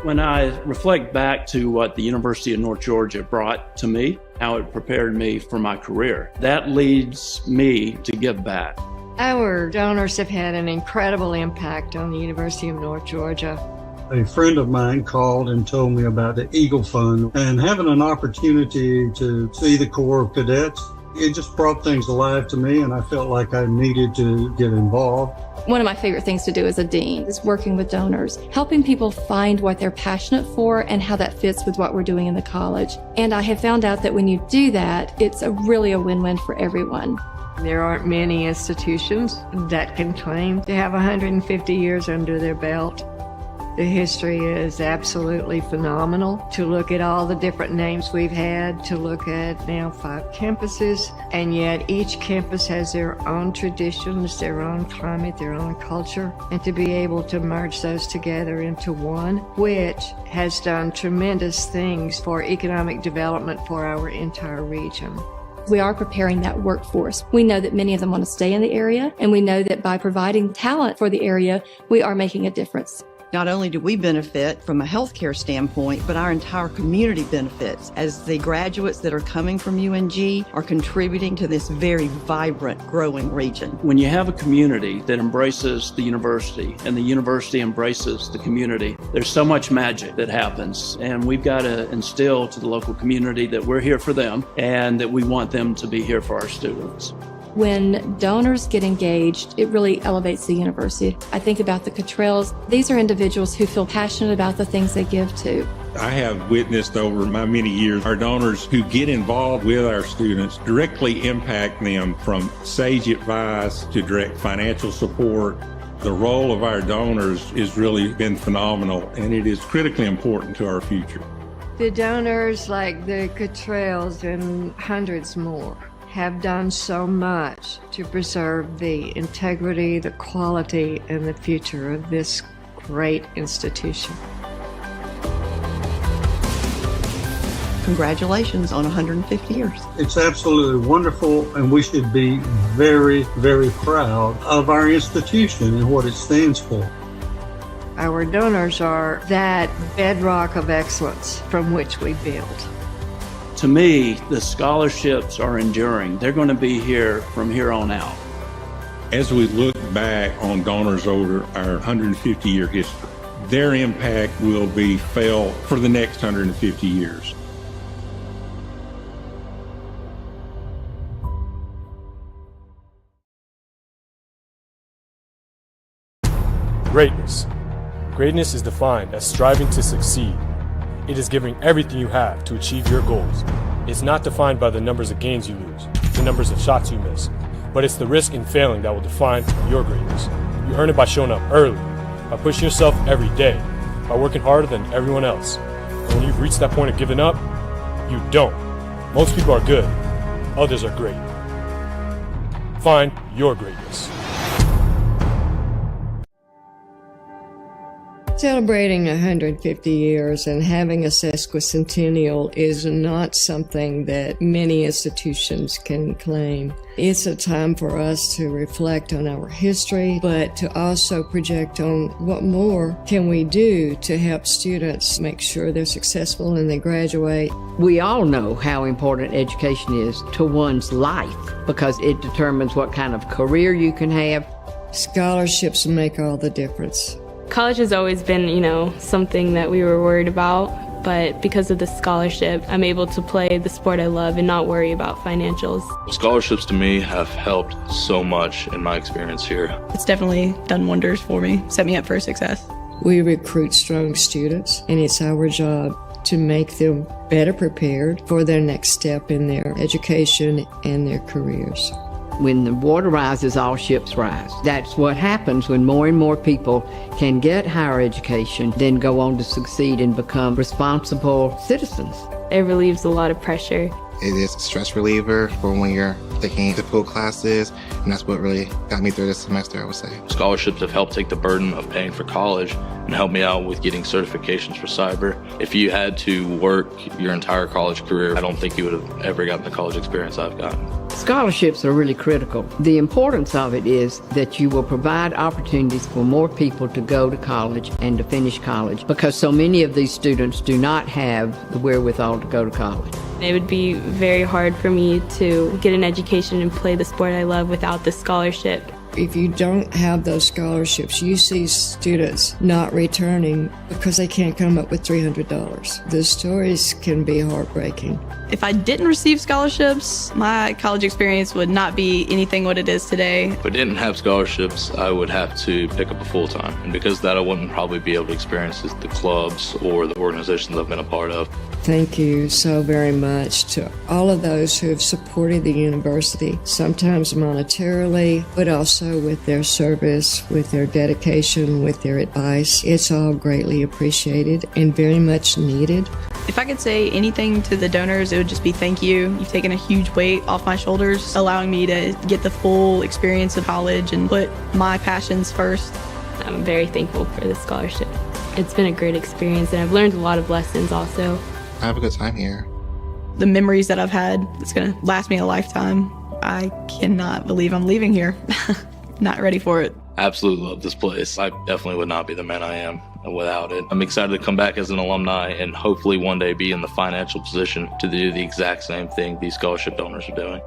When I reflect back to what the University of North Georgia brought to me, how it prepared me for my career, that leads me to give back. Our donors have had an incredible impact on the University of North Georgia. A friend of mine called and told me about the Eagle Fund, and having an opportunity to see the Corps of Cadets, it just brought things alive to me, and I felt like I needed to get involved. One of my favorite things to do as a dean is working with donors, helping people find what they're passionate for and how that fits with what we're doing in the college. And I have found out that when you do that, it's really a win-win for everyone. There aren't many institutions that can claim to have 150 years under their belt. The history is absolutely phenomenal. To look at all the different names we've had, to look at now 5 campuses, and yet each campus has their own traditions, their own climate, their own culture, and to be able to merge those together into one, which has done tremendous things for economic development for our entire region. We are preparing that workforce. We know that many of them want to stay in the area, and we know that by providing talent for the area, we are making a difference. Not only do we benefit from a healthcare standpoint, but our entire community benefits as the graduates that are coming from UNG are contributing to this very vibrant, growing region. When you have a community that embraces the university and the university embraces the community, there's so much magic that happens. And we've got to instill to the local community that we're here for them and that we want them to be here for our students. When donors get engaged, it really elevates the university. I think about the Cottrells. These are individuals who feel passionate about the things they give to. I have witnessed over my many years our donors who get involved with our students directly impact them from sage advice to direct financial support. The role of our donors has really been phenomenal, and it is critically important to our future. The donors like the Cottrells and hundreds more have done so much to preserve the integrity, the quality, and the future of this great institution. Congratulations on 150 years. It's absolutely wonderful, and we should be very, very proud of our institution and what it stands for. Our donors are that bedrock of excellence from which we build. To me, the scholarships are enduring. They're going to be here from here on out. As we look back on donors over our 150-year history, their impact will be felt for the next 150 years. Greatness. Greatness is defined as striving to succeed. It is giving everything you have to achieve your goals. It's not defined by the numbers of games you lose, the numbers of shots you miss, but it's the risk in failing that will define your greatness. You earn it by showing up early, by pushing yourself every day, by working harder than everyone else. And when you've reached that point of giving up, you don't. Most people are good, others are great. Find your greatness. Celebrating 150 years and having a sesquicentennial is not something that many institutions can claim. It's a time for us to reflect on our history, but to also project on what more can we do to help students make sure they're successful and they graduate. We all know how important education is to one's life because it determines what kind of career you can have. Scholarships make all the difference. College has always been, something that we were worried about. but because of the scholarship, I'm able to play the sport I love and not worry about financials. Scholarships to me have helped so much in my experience here. It's definitely done wonders for me, set me up for success. We recruit strong students, and it's our job to make them better prepared for their next step in their education and their careers. When the water rises, all ships rise. That's what happens when more and more people can get higher education, then go on to succeed and become responsible citizens. It relieves a lot of pressure. It is a stress reliever for when you're taking difficult classes, and that's what really got me through this semester, I would say. Scholarships have helped take the burden of paying for college and help me out with getting certifications for cyber. If you had to work your entire college career, I don't think you would have ever gotten the college experience I've gotten. Scholarships are really critical. The importance of it is that you will provide opportunities for more people to go to college and to finish college, because so many of these students do not have the wherewithal to go to college. It would be very hard for me to get an education and play the sport I love without the scholarship. If you don't have those scholarships, you see students not returning because they can't come up with $300. The stories can be heartbreaking. If I didn't receive scholarships, my college experience would not be anything what it is today. If I didn't have scholarships, I would have to pick up a full-time. And because of that, I wouldn't probably be able to experience the clubs or the organizations I've been a part of. Thank you so very much to all of those who have supported the university, sometimes monetarily, but also with their service, with their dedication, with their advice. It's all greatly appreciated and very much needed. If I could say anything to the donors, it would just be thank you. You've taken a huge weight off my shoulders, allowing me to get the full experience of college and put my passions first. I'm very thankful for this scholarship. It's been a great experience, and I've learned a lot of lessons also. I have a good time here. The memories that I've had, it's going to last me a lifetime. I cannot believe I'm leaving here. Not ready for it. Absolutely love this place. I definitely would not be the man I am without it. I'm excited to come back as an alumni and hopefully one day be in the financial position to do the exact same thing these scholarship donors are doing.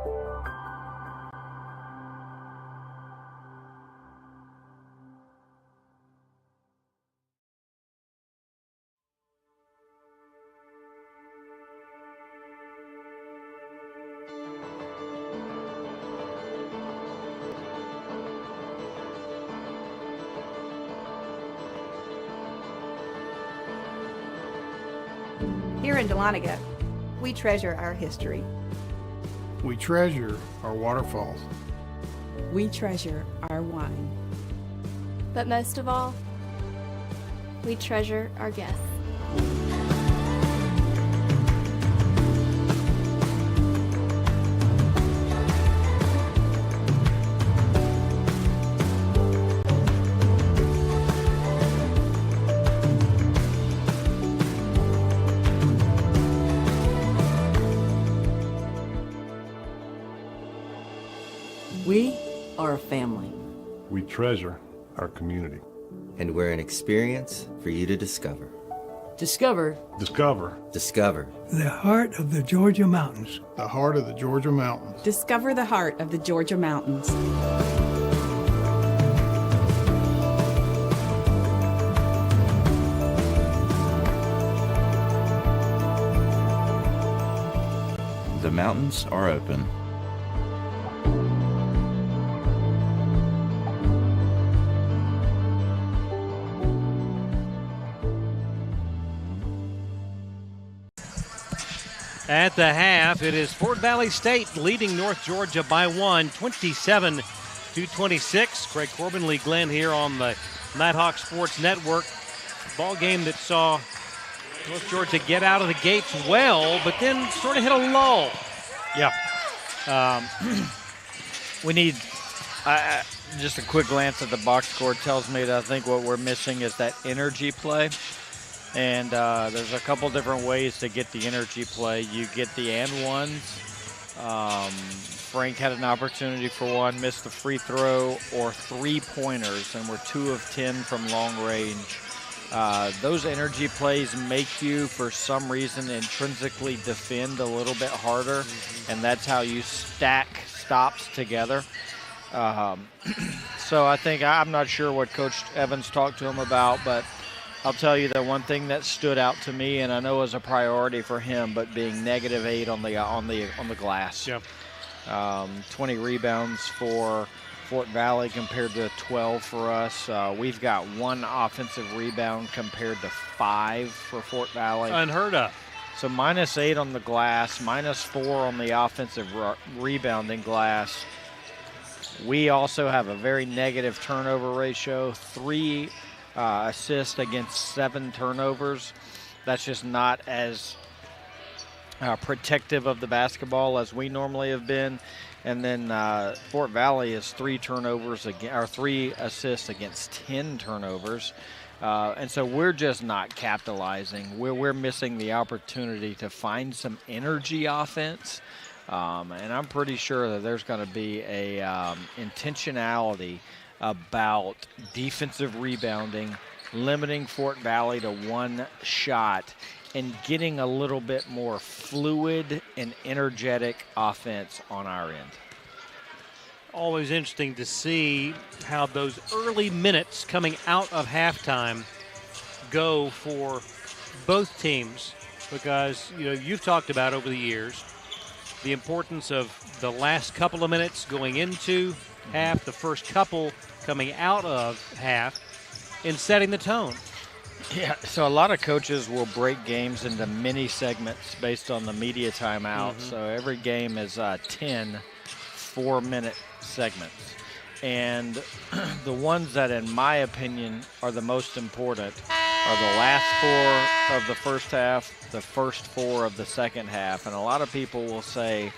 Here in Dahlonega, we treasure our history. We treasure our waterfalls. We treasure our wine. But most of all, we treasure our guests. We are a family. We treasure our community. And we're an experience for you to discover. Discover. Discover. Discover. The heart of the Georgia mountains. The heart of the Georgia mountains. Discover the heart of the Georgia mountains. The mountains are open. At the half, it is Fort Valley State leading North Georgia by 27-26. Craig Corbin, Lee Glenn here on the Nighthawk Sports Network. Ball game that saw North Georgia get out of the gates well, but then sort of hit a lull. Yeah. We need just a quick glance at the box score tells me that I think what we're missing is that energy play. And there's a couple different ways to get the energy play. You get the and ones. Frank had an opportunity for one, missed the free throw, or 3-pointers, and we're 2 of 10 from long range. Those energy plays make you, for some reason, intrinsically defend a little bit harder, and that's how you stack stops together. So I think, I'm not sure what Coach Evans talked to him about, but I'll tell you the one thing that stood out to me, and I know was a priority for him, but being -8 on the glass. Yep. 20 rebounds for Fort Valley compared to 12 for us. We've got 1 offensive rebound compared to 5 for Fort Valley. Unheard of. So -8 on the glass, -4 on the offensive rebounding glass. We also have a very negative turnover ratio, 3 assists against 7 turnovers. That's just not as protective of the basketball as we normally have been. And then Fort Valley is 3 assists against 10 turnovers. And so we're just not capitalizing. We're missing the opportunity to find some energy offense. And I'm pretty sure that there's going to be a intentionality about defensive rebounding, limiting Fort Valley to 1 shot, and getting a little bit more fluid and energetic offense on our end. Always interesting to see how those early minutes coming out of halftime go for both teams, because you've talked about over the years the importance of the last couple of minutes going into half, the first couple coming out of half, in setting the tone. Yeah, so a lot of coaches will break games into mini segments based on the media timeout. So every game is 10 4-minute segments. And the ones that, in my opinion, are the most important are the last 4 of the first half, the first 4 of the second half. And a lot of people will say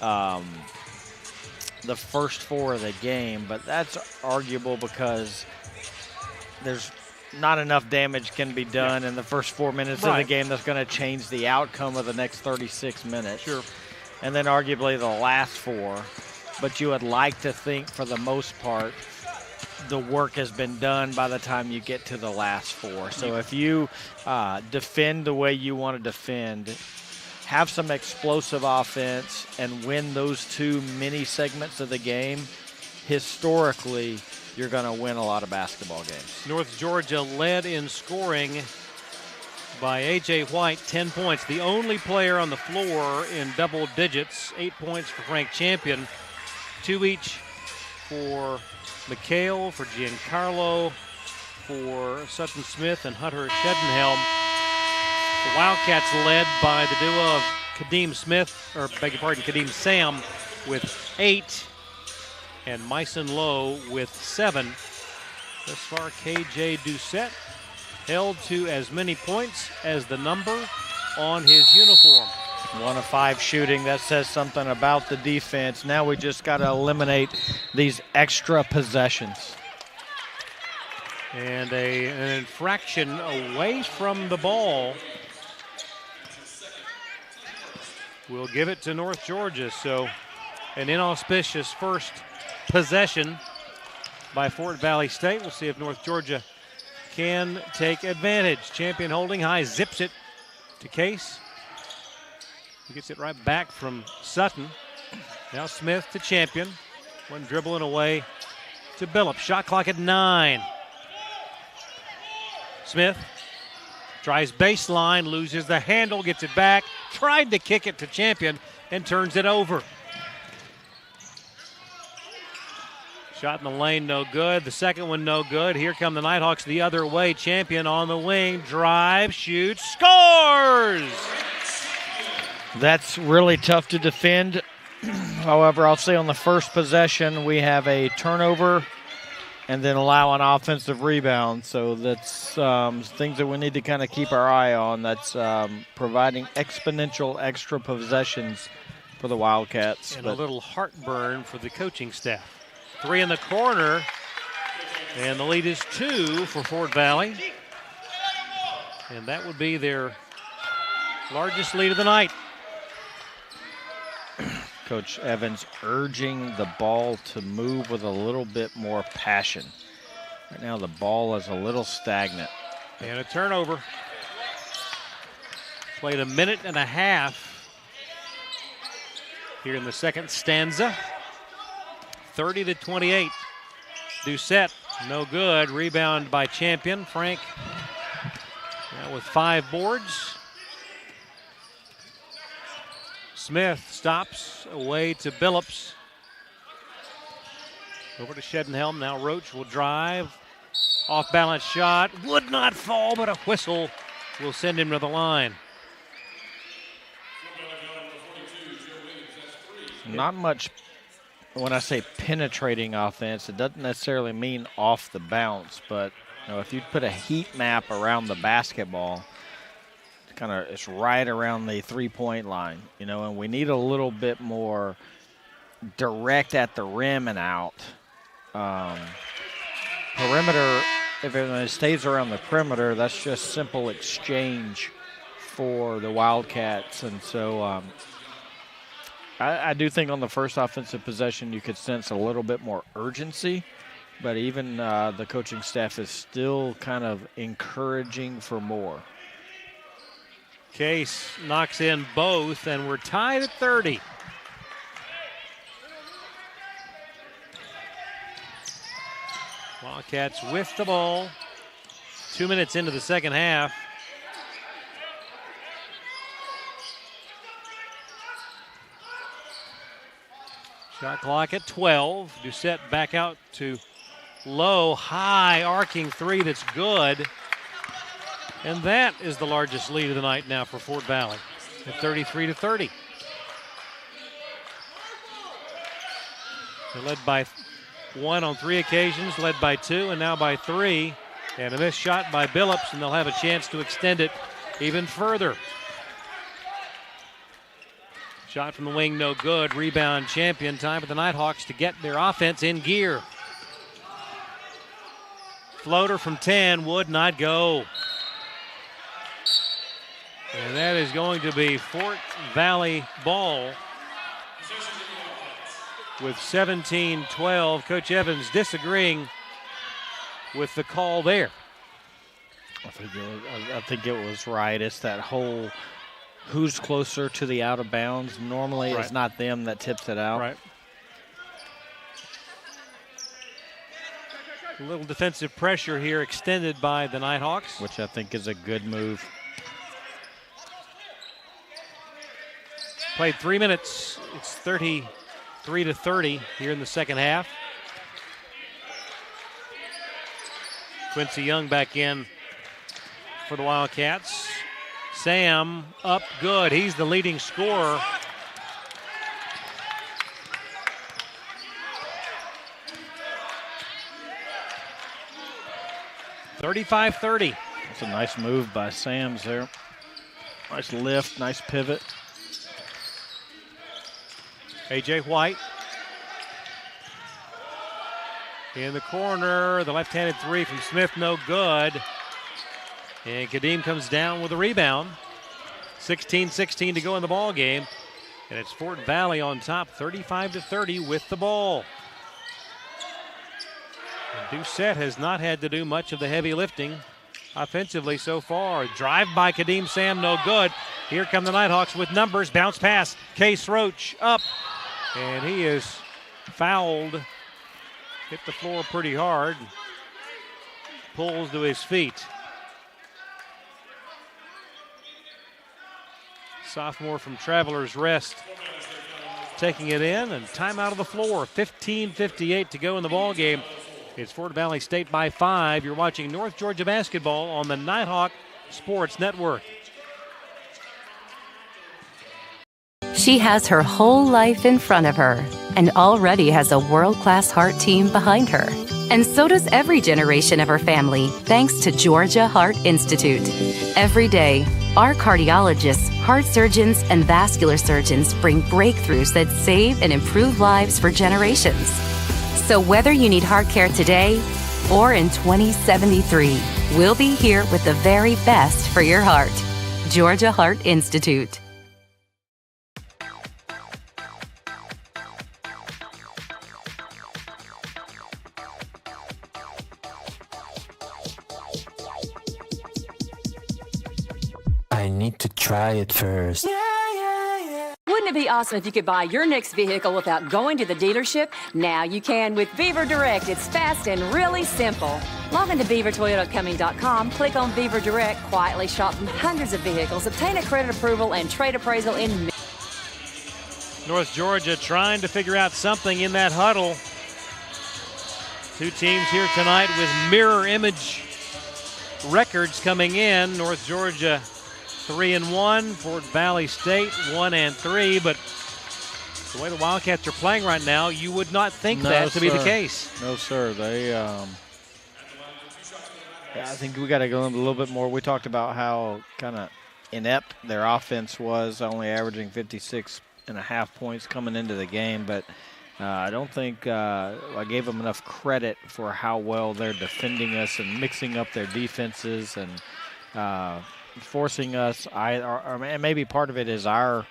the first 4 of the game, but that's arguable because there's not enough damage can be done in the first 4 minutes of the game that's going to change the outcome of the next 36 minutes. Sure. And then arguably the last 4. But you would like to think, for the most part, the work has been done by the time you get to the last 4. So if you defend the way you want to defend, have some explosive offense, and win those 2 mini segments of the game, historically, you're going to win a lot of basketball games. North Georgia led in scoring by A.J. White, 10 points. The only player on the floor in double digits, 8 points for Frank Champion, 2 each for McHale, for Giancarlo, for Sutton Smith and Hunter Shedenhelm. The Wildcats led by the duo of Kadeem Sam with 8 and Myson Lowe with 7. Thus far, KJ Doucette held to as many points as the number on his uniform. 1 of 5 shooting. That says something about the defense. Now we just got to eliminate these extra possessions. And an infraction away from the ball. We'll give it to North Georgia. So an inauspicious first possession by Fort Valley State. We'll see if North Georgia can take advantage. Champion holding high, zips it to Case. He gets it right back from Sutton. Now Smith to Champion. One dribbling away to Billups. Shot clock at 9. Smith tries baseline, loses the handle, gets it back, tried to kick it to Champion, and turns it over. Shot in the lane, no good. The second one, no good. Here come the Nighthawks the other way. Champion on the wing, drive, shoots, scores! That's really tough to defend. However, I'll say on the first possession, we have a turnover and then allow an offensive rebound. So that's things that we need to kind of keep our eye on. That's providing exponential extra possessions for the Wildcats. And a little heartburn for the coaching staff. 3 in the corner, and the lead is 2 for Fort Valley. And that would be their largest lead of the night. Coach Evans urging the ball to move with a little bit more passion. Right now the ball is a little stagnant. And a turnover. Played a minute and a half here in the second stanza. 30-28. Doucette, no good. Rebound by Champion. Frank Now with 5 boards. Smith stops away to Billups. Over to Shedenhelm. Now Roach will drive. Off balance shot. Would not fall, but a whistle will send him to the line. Not much, when I say penetrating offense, it doesn't necessarily mean off the bounce, but if you put a heat map around the basketball, it's right around the three-point line, and we need a little bit more direct at the rim and out. Perimeter, if it stays around the perimeter, that's just simple exchange for the Wildcats. And so I do think on the first offensive possession you could sense a little bit more urgency, but even the coaching staff is still kind of encouraging for more. Case knocks in both, and we're tied at 30. Wildcats with the ball. 2 minutes into the second half. Shot clock at 12. Doucette back out to low, high, arcing three that's good. And that is the largest lead of the night now for Fort Valley at 33-30. They're led by 1 on 3 occasions, led by 2, and now by 3. And a missed shot by Billups, and they'll have a chance to extend it even further. Shot from the wing, no good. Rebound champion. Time for the Nighthawks to get their offense in gear. Floater from 10 would not go. And that is going to be Fort Valley ball with 17-12. Coach Evans disagreeing with the call there. I think it was right. It's that whole who's closer to the out of bounds. Normally it's not them that tips it out. Right. A little defensive pressure here extended by the Nighthawks, which I think is a good move. Played 3 minutes. It's 33-30 here in the second half. Quincy Young back in for the Wildcats. Sam up good. He's the leading scorer. $35-30. That's a nice move by Sams there. Nice lift, nice pivot. A.J. White in the corner. The left-handed three from Smith, no good. And Kadeem comes down with a rebound. 16-16 to go in the ball game. And it's Fort Valley on top, 35-30 with the ball. And Doucette has not had to do much of the heavy lifting offensively so far. Drive by Kadeem Sam, no good. Here come the Nighthawks with numbers. Bounce pass. Case Roach up. And he is fouled. Hit the floor pretty hard. Pulls to his feet. Sophomore from Travelers Rest taking it in, and timeout of the floor. 15:58 to go in the ball game. It's Fort Valley State by 5. You're watching North Georgia basketball on the Nighthawk Sports Network. She has her whole life in front of her and already has a world-class heart team behind her. And so does every generation of her family, thanks to Georgia Heart Institute. Every day, our cardiologists, heart surgeons, and vascular surgeons bring breakthroughs that save and improve lives for generations. So whether you need heart care today or in 2073, we'll be here with the very best for your heart. Georgia Heart Institute. I need to try it first. Wouldn't it be awesome if you could buy your next vehicle without going to the dealership? Now you can with Beaver Direct. It's fast and really simple. Log into BeaverToyotaComing.com, click on Beaver Direct, quietly shop from hundreds of vehicles, obtain a credit approval and trade appraisal in North Georgia trying to figure out something in that huddle. Two teams here tonight with mirror image records coming in. North Georgia 3-1, Fort Valley State 1-3, but the way the Wildcats are playing right now, you would not think that to be the case. No, sir. They, I think we got to go a little bit more. We talked about how kind of inept their offense was, only averaging 56.5 points coming into the game, but I don't think I gave them enough credit for how well they're defending us and mixing up their defenses and forcing us. And maybe part of it is our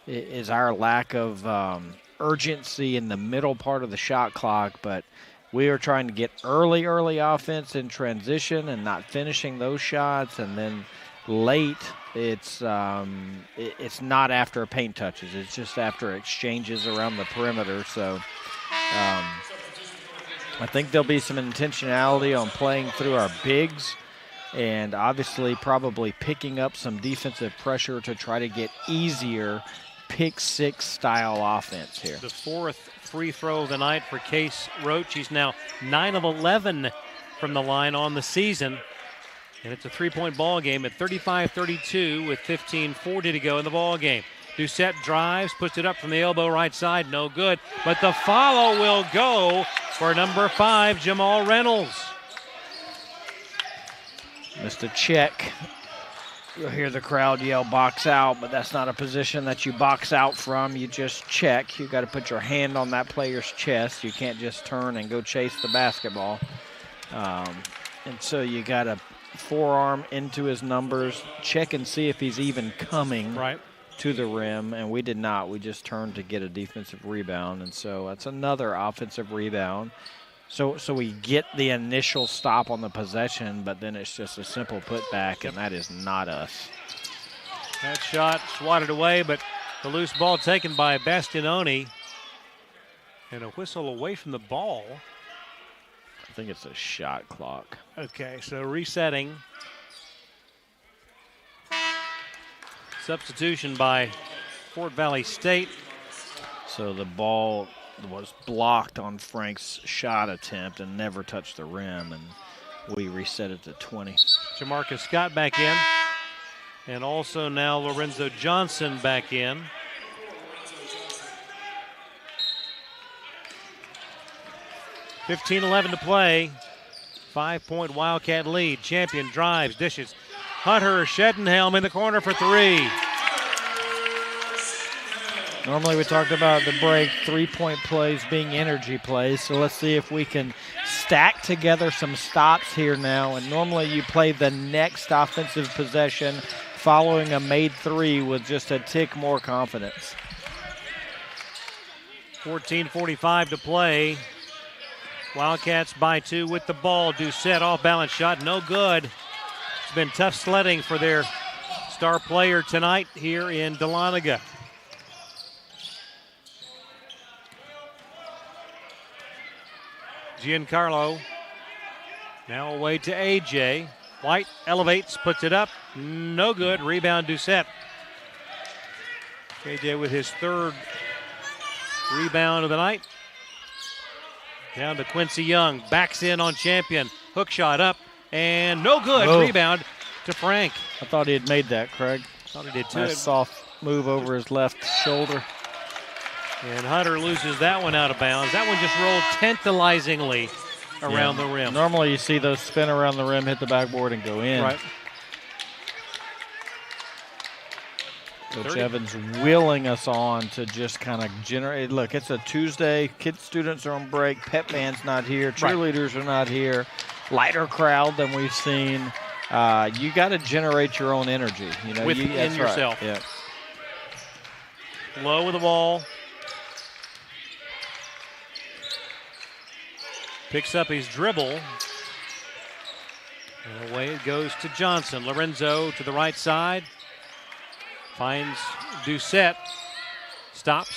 lack of urgency in the middle part of the shot clock, but we are trying to get early offense in transition and not finishing those shots, and then late it's not after paint touches. It's just after exchanges around the perimeter. So I think there'll be some intentionality on playing through our bigs and obviously probably picking up some defensive pressure to try to get easier pick-6 style offense here. The fourth free throw of the night for Case Roach. He's now 9 of 11 from the line on the season. And it's a three-point ball game at 35-32 with 15:40 to go in the ball game. Doucette drives, puts it up from the elbow right side, no good. But the follow will go for number 5, Jamal Reynolds. Missed a check. You'll hear the crowd yell box out, but that's not a position that you box out from. You just check. You got to put your hand on that player's chest. You can't just turn and go chase the basketball. And so you got to forearm into his numbers, check and see if he's even coming to the rim, and we did not. We just turned to get a defensive rebound, and so that's another offensive rebound. So we get the initial stop on the possession, but then it's just a simple putback, and that is not us. That shot swatted away, but the loose ball taken by Bastianoni, and a whistle away from the ball. I think it's a shot clock. Okay, so resetting. Substitution by Fort Valley State. So the ball was blocked on Frank's shot attempt and never touched the rim, and we reset it to 20. Jamarcus Scott back in, and also now Lorenzo Johnson back in. $15-11 to play. 5-point Wildcat lead. Champion drives, dishes. Hunter Shedenhelm in the corner for 3. Normally we talked about the break, 3-point plays being energy plays, so let's see if we can stack together some stops here now. And normally you play the next offensive possession following a made 3 with just a tick more confidence. 14:45 to play. Wildcats by 2 with the ball. Doucette off-balance shot, no good. It's been tough sledding for their star player tonight here in Dahlonega. Giancarlo now away to AJ. White elevates, puts it up, no good. Rebound Doucette. AJ with his 3rd rebound of the night. Down to Quincy Young, backs in on Champion. Hook shot up, and no good. Oh. Rebound to Frank. I thought he had made that, Craig. Thought he did too. Nice soft move over his left shoulder. And Hunter loses that one out of bounds. That one just rolled tantalizingly around the rim. Normally you see those spin around the rim, hit the backboard, and go in. Right. Coach Evans willing us on to just kind of generate. Look, it's a Tuesday. Kids, students are on break. Pep band's not here. Cheerleaders are not here. Lighter crowd than we've seen. You got to generate your own energy. You know, within yourself. Right. Yeah. Low with the ball. Picks up his dribble. And away it goes to Johnson. Lorenzo to the right side. Finds Doucette. Stops.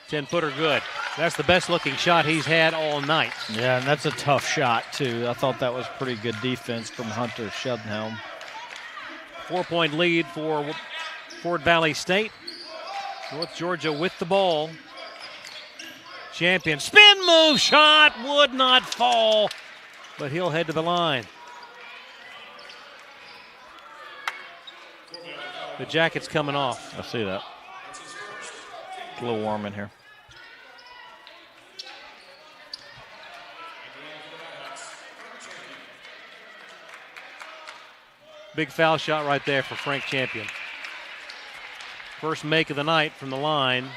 10-footer good. That's the best looking shot he's had all night. Yeah, and that's a tough shot, too. I thought that was pretty good defense from Hunter Shedenhelm. 4-point lead for Fort Valley State. North Georgia with the ball. Champion spin move shot would not fall, but he'll head to the line. The jacket's coming off. I see that. It's a little warm in here. Big foul shot right there for Frank Champion. First make of the night from the line.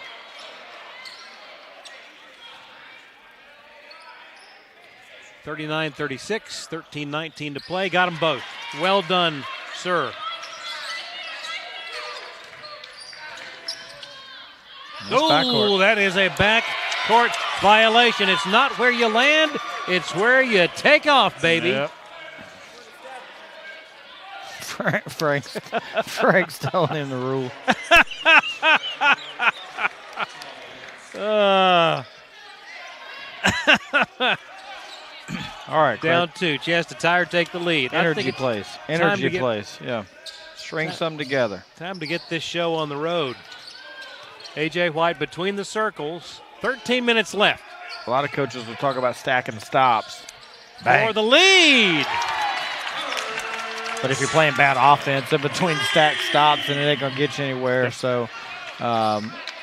(39-36), 13-19 to play. Got them both. Well done, sir. Oh, that is a backcourt violation. It's not where you land, it's where you take off, baby. Yep. Frank's telling him the rule. All right, down two. Chance to tie or take the lead. Energy plays. Energy plays. Yeah. String some together. Time to get this show on the road. A.J. White between the circles. 13 minutes left. A lot of coaches will talk about stacking stops. Bang. For the lead. But if you're playing bad offense in between stacked stops, then it ain't going to get you anywhere. So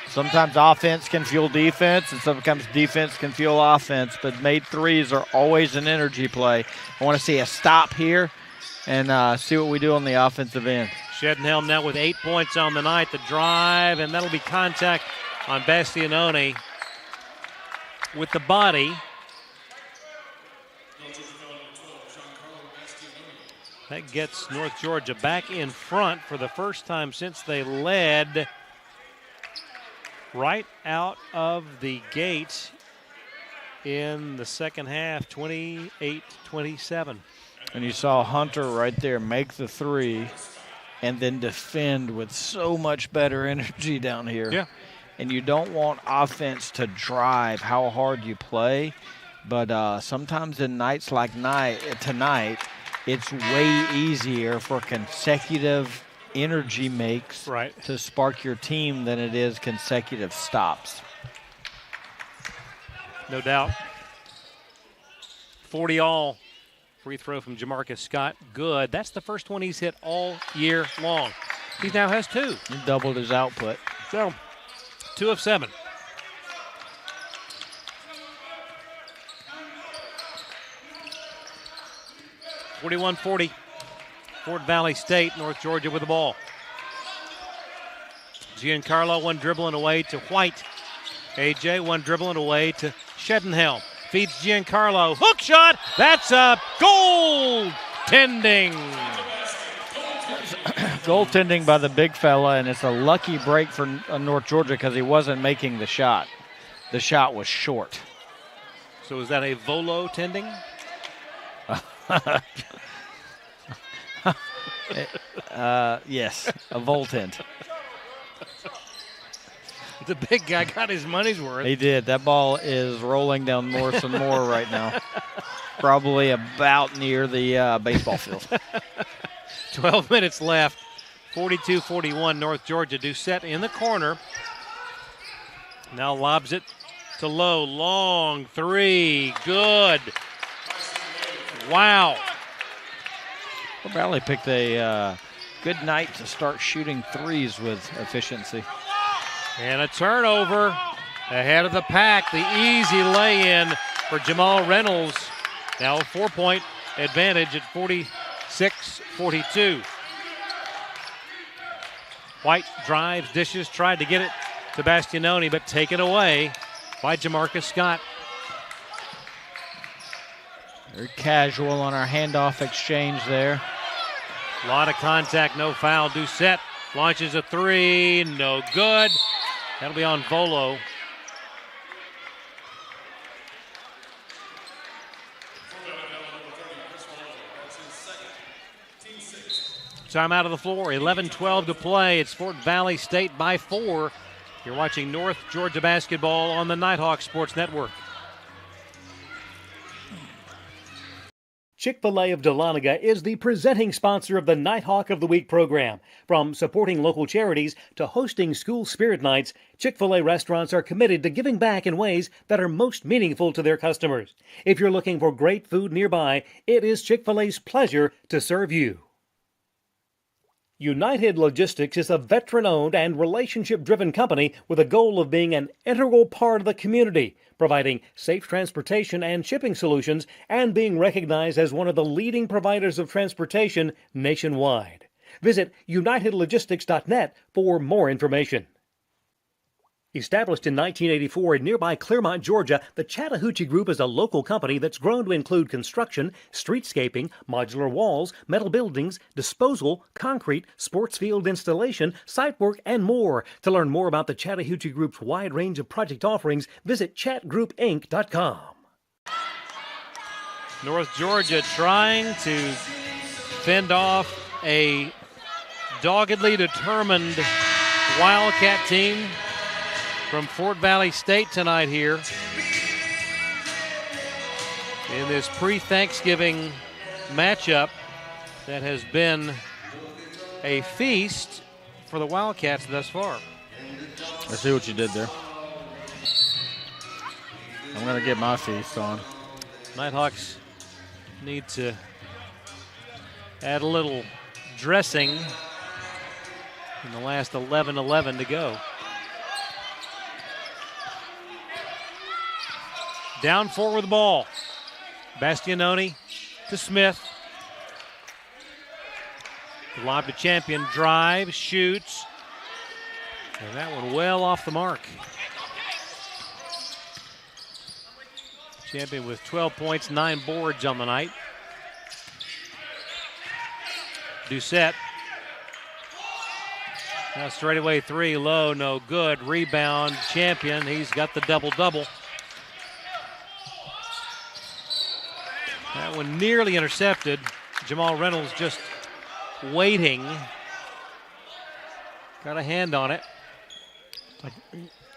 sometimes offense can fuel defense, and sometimes defense can fuel offense. But made threes are always an energy play. I want to see a stop here and see what we do on the offensive end. Shedenhelm now with 8 points on the night. The drive, and that'll be contact on Bastianoni with the body. That gets North Georgia back in front for the first time since they led right out of the gate in the second half, 28-27. And you saw Hunter right there make the three and then defend with so much better energy down here. Yeah. And you don't want offense to drive how hard you play, but sometimes in nights like tonight, it's way easier for consecutive energy makes to spark your team than it is consecutive stops. No doubt. 40 all. Free throw from Jamarcus Scott. Good. That's the first one he's hit all year long. He now has two. He doubled his output. So, 2 of 7. (41-40). Fort Valley State, North Georgia with the ball. Giancarlo one dribbling away to White. A.J. one dribbling away to Shedenhelm. Feeds Giancarlo. Hook shot. That's a goaltending. Goaltending by the big fella, and it's a lucky break for North Georgia because he wasn't making the shot. The shot was short. So is that a volo tending? Yes, a voltent. The big guy got his money's worth. He did. That ball is rolling down Morrison Moore right now. Probably about near the baseball field. 12 minutes left. 42-41 North Georgia. Doucette in the corner. Now lobs it to Lowe. Long three. Good. Wow. Fort Valley picked a good night to start shooting threes with efficiency. And a turnover ahead of the pack. The easy lay-in for Jamal Reynolds. Now a 4-point advantage at 46-42. White drives, dishes, tried to get it to Bastianoni, but taken away by Jamarcus Scott. Very casual on our handoff exchange there. A lot of contact, no foul. Doucette launches a three, no good. That'll be on Volo. Time out of the floor, 11-12 to play. It's Fort Valley State by 4. You're watching North Georgia basketball on the Nighthawk Sports Network. Chick-fil-A of Dahlonega is the presenting sponsor of the Nighthawk of the Week program. From supporting local charities to hosting school spirit nights, Chick-fil-A restaurants are committed to giving back in ways that are most meaningful to their customers. If you're looking for great food nearby, it is Chick-fil-A's pleasure to serve you. United Logistics is a veteran-owned and relationship-driven company with a goal of being an integral part of the community, providing safe transportation and shipping solutions, and being recognized as one of the leading providers of transportation nationwide. Visit unitedlogistics.net for more information. Established in 1984 in nearby Clearmont, Georgia, the Chattahoochee Group is a local company that's grown to include construction, streetscaping, modular walls, metal buildings, disposal, concrete, sports field installation, site work, and more. To learn more about the Chattahoochee Group's wide range of project offerings, visit chatgroupinc.com. North Georgia trying to fend off a doggedly determined Wildcat team from Fort Valley State tonight here in this pre-Thanksgiving matchup that has been a feast for the Wildcats thus far. I see what you did there. I'm going to get my feast on. Nighthawks need to add a little dressing in the last 11 to go. Down 4 with the ball. Bastianoni to Smith. The lob to Champion, drives, shoots. And that one well off the mark. Champion with 12 points, 9 boards on the night. Doucette. Now straightaway 3, low, no good. Rebound, Champion. He's got the double-double. That one nearly intercepted. Jamal Reynolds just waiting. Got a hand on it.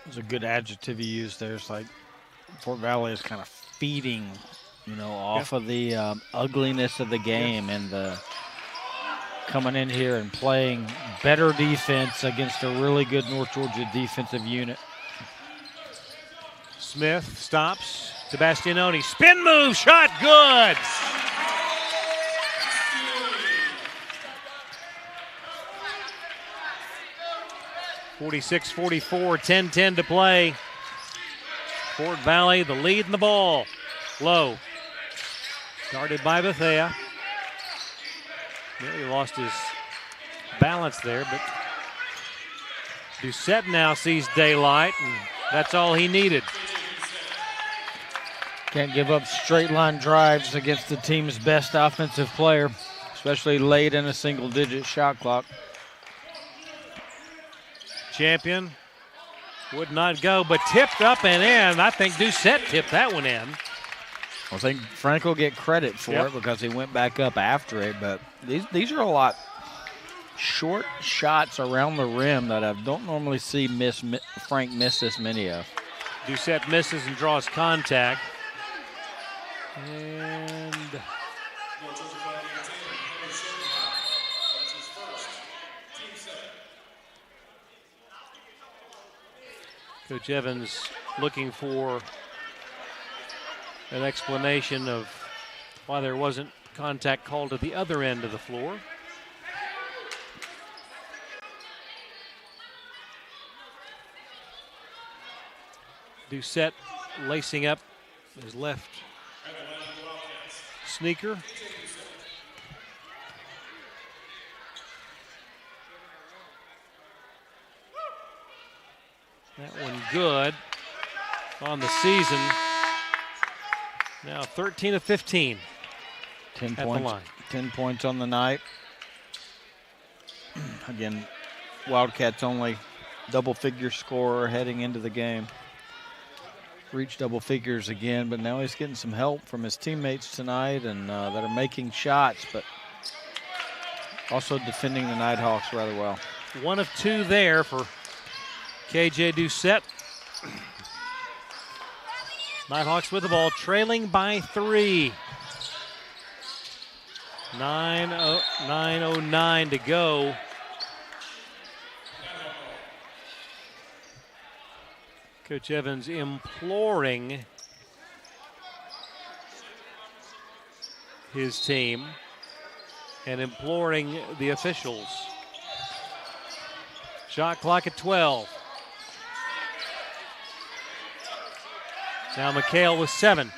It's a good adjective you used there. It's like Fort Valley is kind of feeding, off of the ugliness of the game and the coming in here and playing better defense against a really good North Georgia defensive unit. Smith stops. Sebastianoni, spin move, shot, good. (46-44), 10-10 to play. Fort Valley, the lead in the ball. Low. Guarded by Bethea. Nearly lost his balance there, but Doucette now sees daylight, and that's all he needed. Can't give up straight line drives against the team's best offensive player, especially late in a single-digit shot clock. Champion would not go, but tipped up and in. I think Doucette tipped that one in. I think Frank will get credit for it because he went back up after it, but these are a lot short shots around the rim that I don't normally see Frank miss this many of. Doucette misses and draws contact. And Coach Evans looking for an explanation of why there wasn't contact called at the other end of the floor. Doucette lacing up his left sneaker. That one good on the season. Now 13 of 15. 10 at points. the line. 10 points on the night. Again, Wildcats only double-figure scorer heading into the game. Reached double figures again, but now he's getting some help from his teammates tonight and that are making shots, but also defending the Nighthawks rather well. 1 of 2 there for KJ Doucette. Nighthawks with the ball, trailing by 3. 9:09 to go. Coach Evans imploring his team and imploring the officials. Shot clock at 12. Now McHale with 7,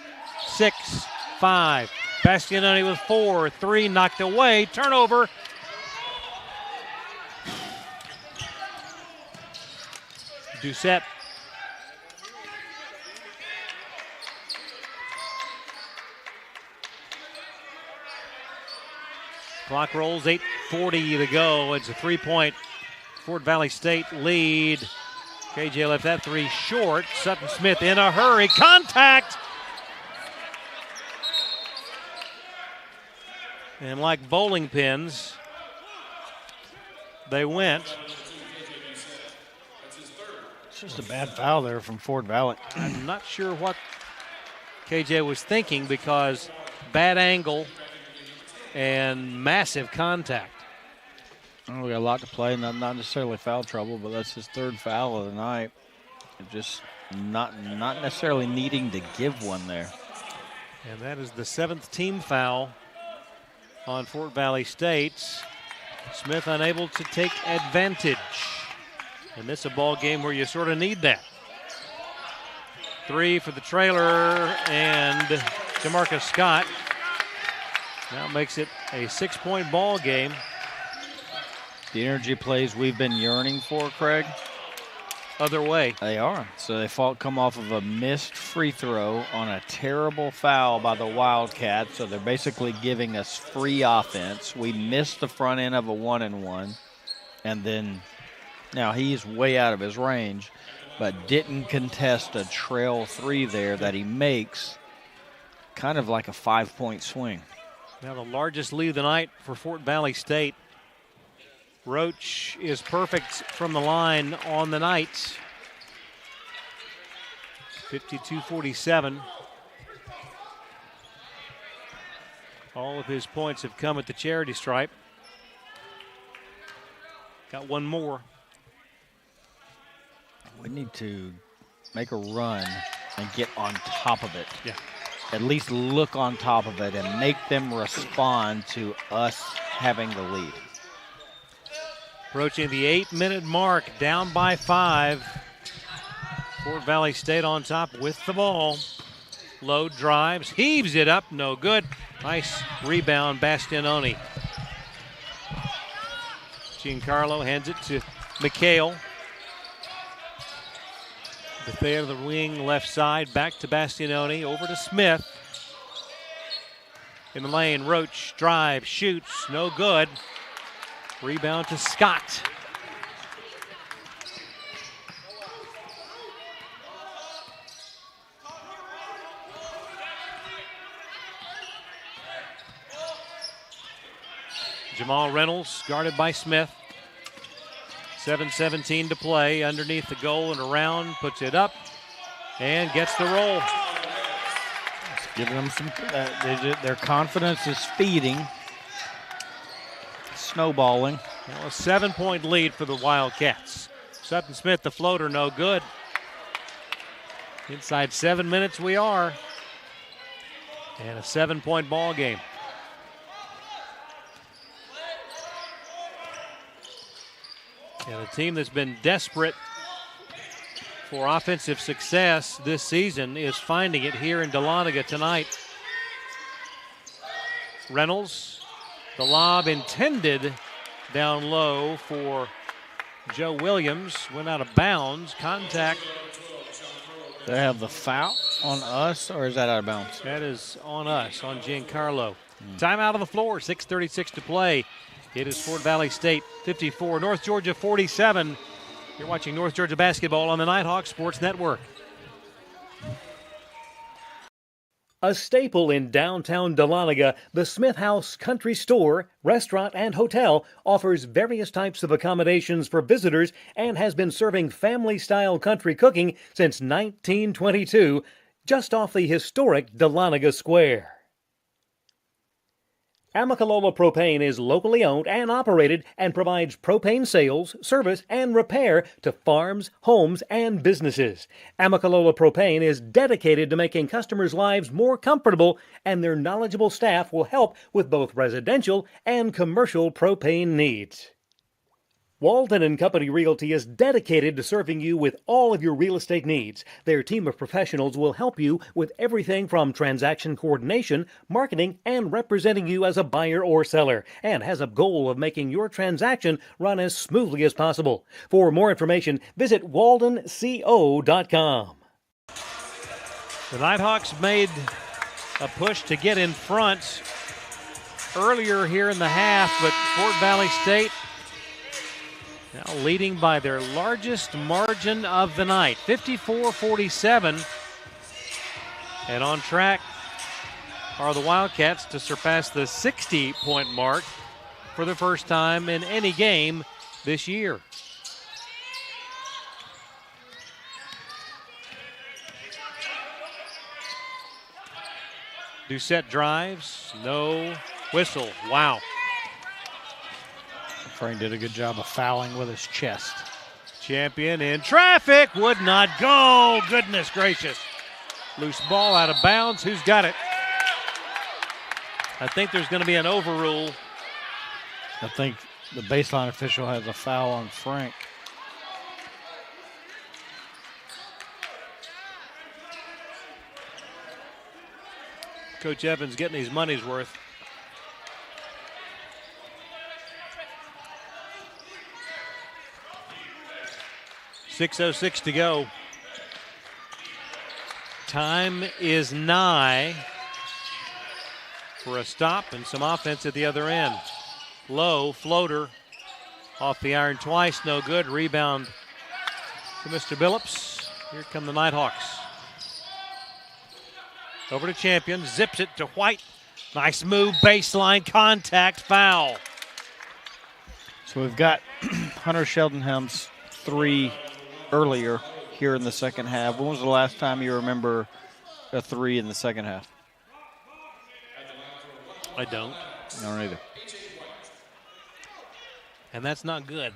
6, 5. Bastianoni with 4, 3 knocked away. Turnover. Doucette. Clock rolls, 8:40 to go. It's a 3-point Fort Valley State lead. KJ left that 3 short. Sutton Smith in a hurry. Contact! And like bowling pins, they went. It's just a bad foul there from Fort Valley. I'm not sure what KJ was thinking because bad angle and massive contact. Oh, we got a lot to play, not necessarily foul trouble, but that's his 3rd foul of the night. Just not necessarily needing to give one there. And that is the 7th team foul on Fort Valley State. Smith unable to take advantage. And this is a ball game where you sort of need that. 3 for the trailer and DeMarcus Scott. Now makes it a 6-point ball game. The energy plays we've been yearning for, Craig. Other way. They are. So they come off of a missed free throw on a terrible foul by the Wildcats. So they're basically giving us free offense. We missed the front end of a 1-and-1. And then now he's way out of his range, but didn't contest a trail 3 there that he makes kind of like a 5-point swing. Now the largest lead of the night for Fort Valley State. Roach is perfect from the line on the night. 52-47. All of his points have come at the charity stripe. Got one more. We need to make a run and get on top of it. Yeah. At least look on top of it and make them respond to us having the lead. Approaching the 8-minute mark, down by 5. Fort Valley State on top with the ball. Low drives, heaves it up, no good. Nice rebound, Bastianoni. Giancarlo hands it to McHale. Bethea to the wing, left side, back to Bastianoni, over to Smith. In the lane, Roach, drive, shoots, no good. Rebound to Scott. Jamal Reynolds guarded by Smith. 7:17 to play. Underneath the goal and around, puts it up and gets the roll. It's giving them some. Their confidence is feeding. Snowballing. Now a 7-point lead for the Wildcats. Sutton Smith, the floater, no good. Inside 7 minutes we are. And a 7-point ball game. And a team that's been desperate for offensive success this season is finding it here in Dahlonega tonight. Reynolds, the lob intended down low for Joe Williams, went out of bounds. Contact. They have the foul on us, or is that out of bounds? That is on us, on Giancarlo. Timeout on the floor, 6:36 to play. It is Fort Valley State 54, North Georgia 47. You're watching North Georgia basketball on the Nighthawk Sports Network. A staple in downtown Dahlonega, the Smith House Country Store, Restaurant, and Hotel offers various types of accommodations for visitors and has been serving family-style country cooking since 1922, just off the historic Dahlonega Square. Amicalola Propane is locally owned and operated and provides propane sales, service, and repair to farms, homes, and businesses. Amicalola Propane is dedicated to making customers' lives more comfortable, and their knowledgeable staff will help with both residential and commercial propane needs. Walton & Company Realty is dedicated to serving you with all of your real estate needs. Their team of professionals will help you with everything from transaction coordination, marketing, and representing you as a buyer or seller, and has a goal of making your transaction run as smoothly as possible. For more information, visit waldenco.com. The Nighthawks made a push to get in front earlier here in the half, but Fort Valley State now leading by their largest margin of the night, 54-47. And on track are the Wildcats to surpass the 60-point mark for the first time in any game this year. Doucette drives, no whistle. Wow. Frank did a good job of fouling with his chest. Champion in traffic, would not go. Goodness gracious. Loose ball out of bounds. Who's got it? I think there's going to be an overrule. I think the baseline official has a foul on Frank. Coach Evans getting his money's worth. .606 to go. Time is nigh for a stop and some offense at the other end. Low floater off the iron twice, no good. Rebound to Mr. Billups. Here come the Nighthawks. Over to Champion, zips it to White. Nice move, baseline contact, foul. So we've got Hunter Sheldonham's three earlier here in the second half. When was the last time you remember a three in the second half? I don't. I don't either. And that's not good.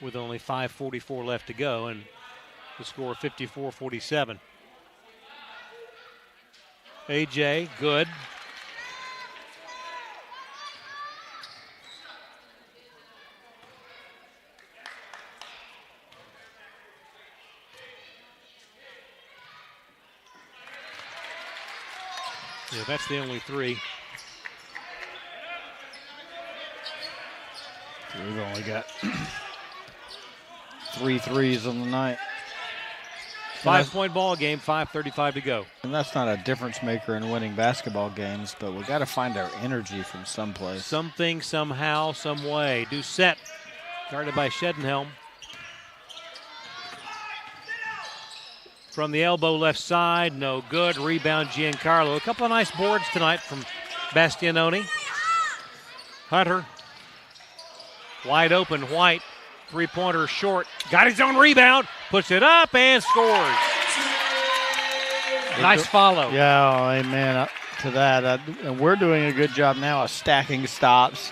With only 5:44 left to go and the score 54-47. AJ, good. Yeah, that's the only three. We've only got 3 threes on the night. 5-point ball game, 5:35 to go. And that's not a difference maker in winning basketball games, but we got to find our energy from someplace. Something, somehow, some way. Doucette, guarded by Shedenhelm. From the elbow left side, no good. Rebound Giancarlo. A couple of nice boards tonight from Bastianoni. Hunter, wide open, White. Three-pointer short. Got his own rebound. Puts it up and scores. Nice follow. Yeah, amen to that. And we're doing a good job now of stacking stops.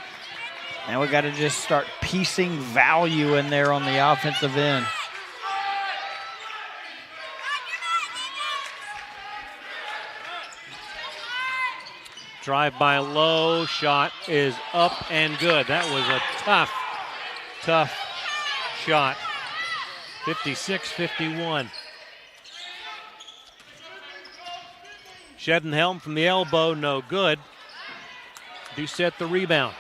Now we got to just start piecing value in there on the offensive end. Drive by low, shot is up and good. That was a tough shot. 56-51. Shedenhelm from the elbow, no good. Doucette the rebound.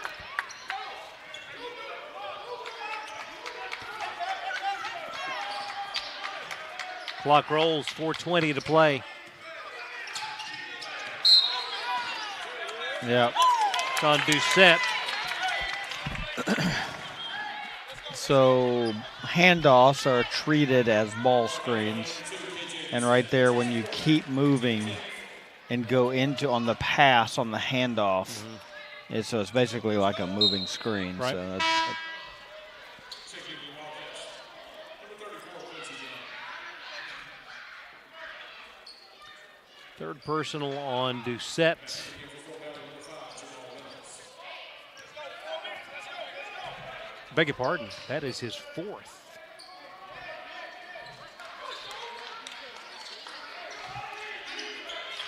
Clock rolls, 4:20 to play. Yeah. It's on Doucette. So handoffs are treated as ball screens. And right there, when you keep moving and go into on the pass, on the handoff, so it's basically like a moving screen. Right. So third personal on Doucette. Beg your pardon, that is his fourth.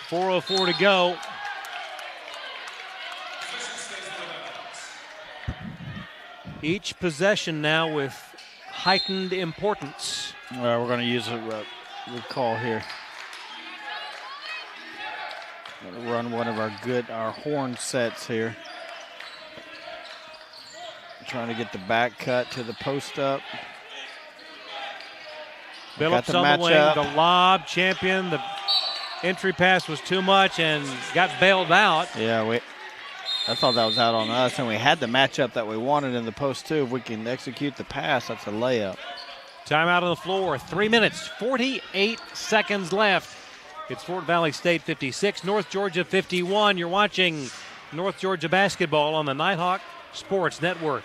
.404 to go. Each possession now with heightened importance. we're going to use a call here. Going to run one of our horn sets here. Trying to get the back cut to the post up. Phillips on the wing, the lob, champion. The entry pass was too much and got bailed out. Yeah, I thought that was out on us, and we had the matchup that we wanted in the post too. If we can execute the pass, that's a layup. Timeout on the floor, 3 minutes, 48 seconds left. It's Fort Valley State 56, North Georgia 51. You're watching North Georgia basketball on the Nighthawk Sports Network.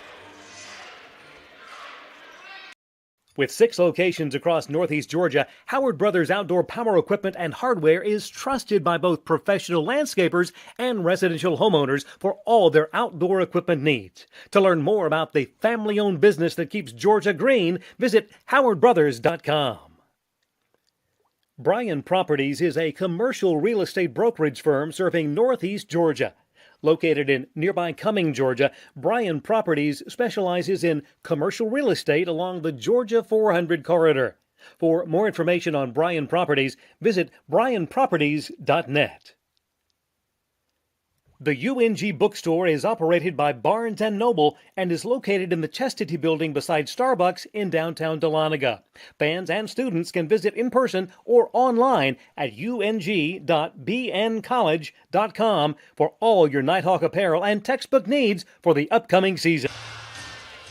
With 6 locations across Northeast Georgia, Howard Brothers Outdoor Power Equipment and Hardware is trusted by both professional landscapers and residential homeowners for all their outdoor equipment needs. To learn more about the family-owned business that keeps Georgia green, visit howardbrothers.com. Bryan Properties is a commercial real estate brokerage firm serving Northeast Georgia. Located in nearby Cumming, Georgia, Bryan Properties specializes in commercial real estate along the Georgia 400 corridor. For more information on Bryan Properties, visit bryanproperties.net. The UNG bookstore is operated by Barnes & Noble and is located in the Chastity Building beside Starbucks in downtown Dahlonega. Fans and students can visit in person or online at ung.bncollege.com for all your Nighthawk apparel and textbook needs for the upcoming season.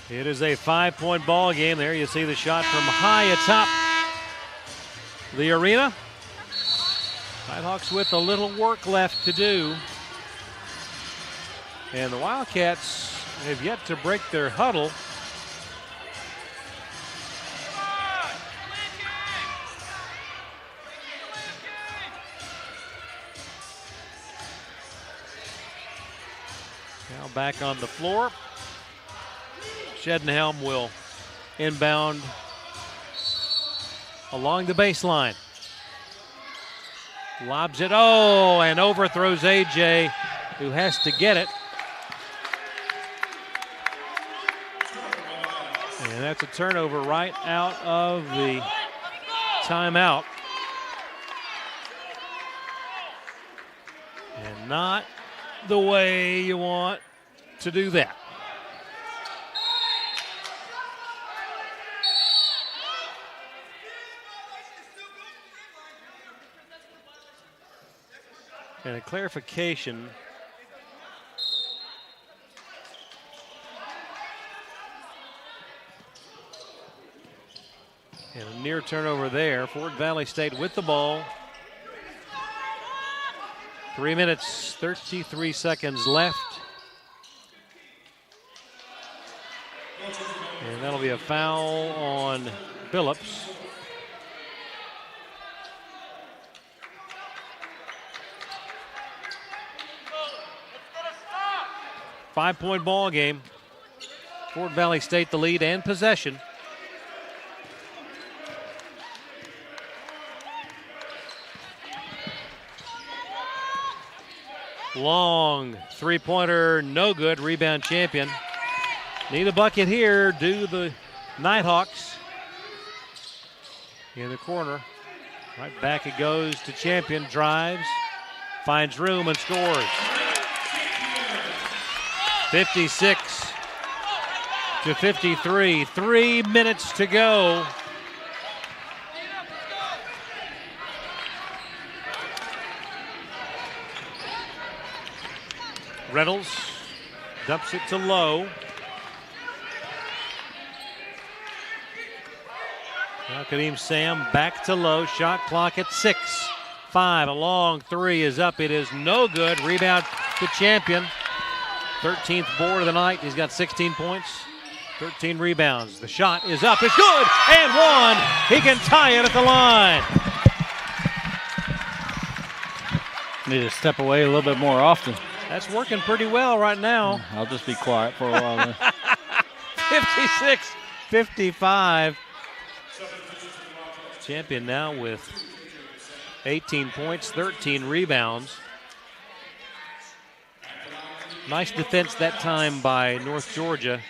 It is a 5-point ball game. There you see the shot from high atop the arena. Nighthawks with a little work left to do. And the Wildcats have yet to break their huddle. Now back on the floor. Shedenhelm will inbound along the baseline. Lobs it, and overthrows AJ, who has to get it. And that's a turnover right out of the timeout. And not the way you want to do that. And a clarification. And a near turnover there. Fort Valley State with the ball. 3 minutes, 33 seconds left. And that'll be a foul on Phillips. Five-point ball game. Fort Valley State the lead and possession. Long three-pointer, no good. Rebound champion. Need a bucket here, do the Nighthawks. In the corner. Right back it goes to champion. Drives, finds room and scores. 56-53. 3 minutes to go. Reynolds dumps it to Lowe. Now Kadeem Sam back to low. Shot clock at 6. 5. A long three is up. It is no good. Rebound to Champion. 13th board of the night. He's got 16 points, 13 rebounds. The shot is up. It's good. And one. He can tie it at the line. Need to step away a little bit more often. That's working pretty well right now. I'll just be quiet for a while then. 56-55. Champion now with 18 points, 13 rebounds. Nice defense that time by North Georgia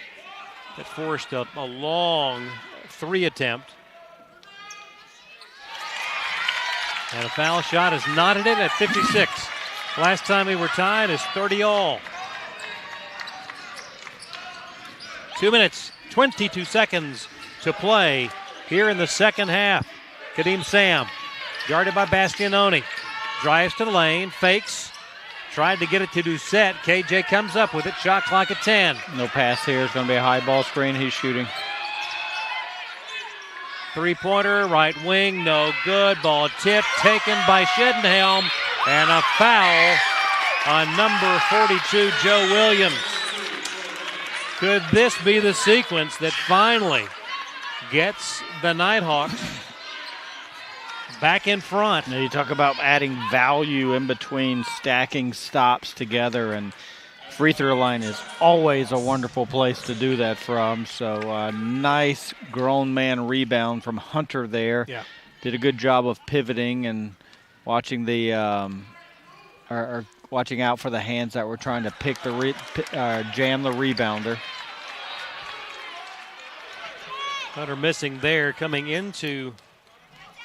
that forced a long three attempt. And a foul shot is knotted in at 56. Last time we were tied is 30-all. 2 minutes, 22 seconds to play here in the second half. Kadeem Sam, guarded by Bastianoni. Drives to the lane, fakes. Tried to get it to Doucette. KJ comes up with it. Shot clock at 10. No pass here. It's going to be a high ball screen. He's shooting. Three-pointer, right wing, no good. Ball tipped, taken by Shedenhelm. And a foul on number 42, Joe Williams. Could this be the sequence that finally gets the Nighthawks back in front? Now you talk about adding value in between, stacking stops together, and free throw line is always a wonderful place to do that from. So nice grown man rebound from Hunter there. Yeah. Did a good job of pivoting and watching the or watching out for the hands that were trying to pick the jam the rebounder. Hunter missing there coming into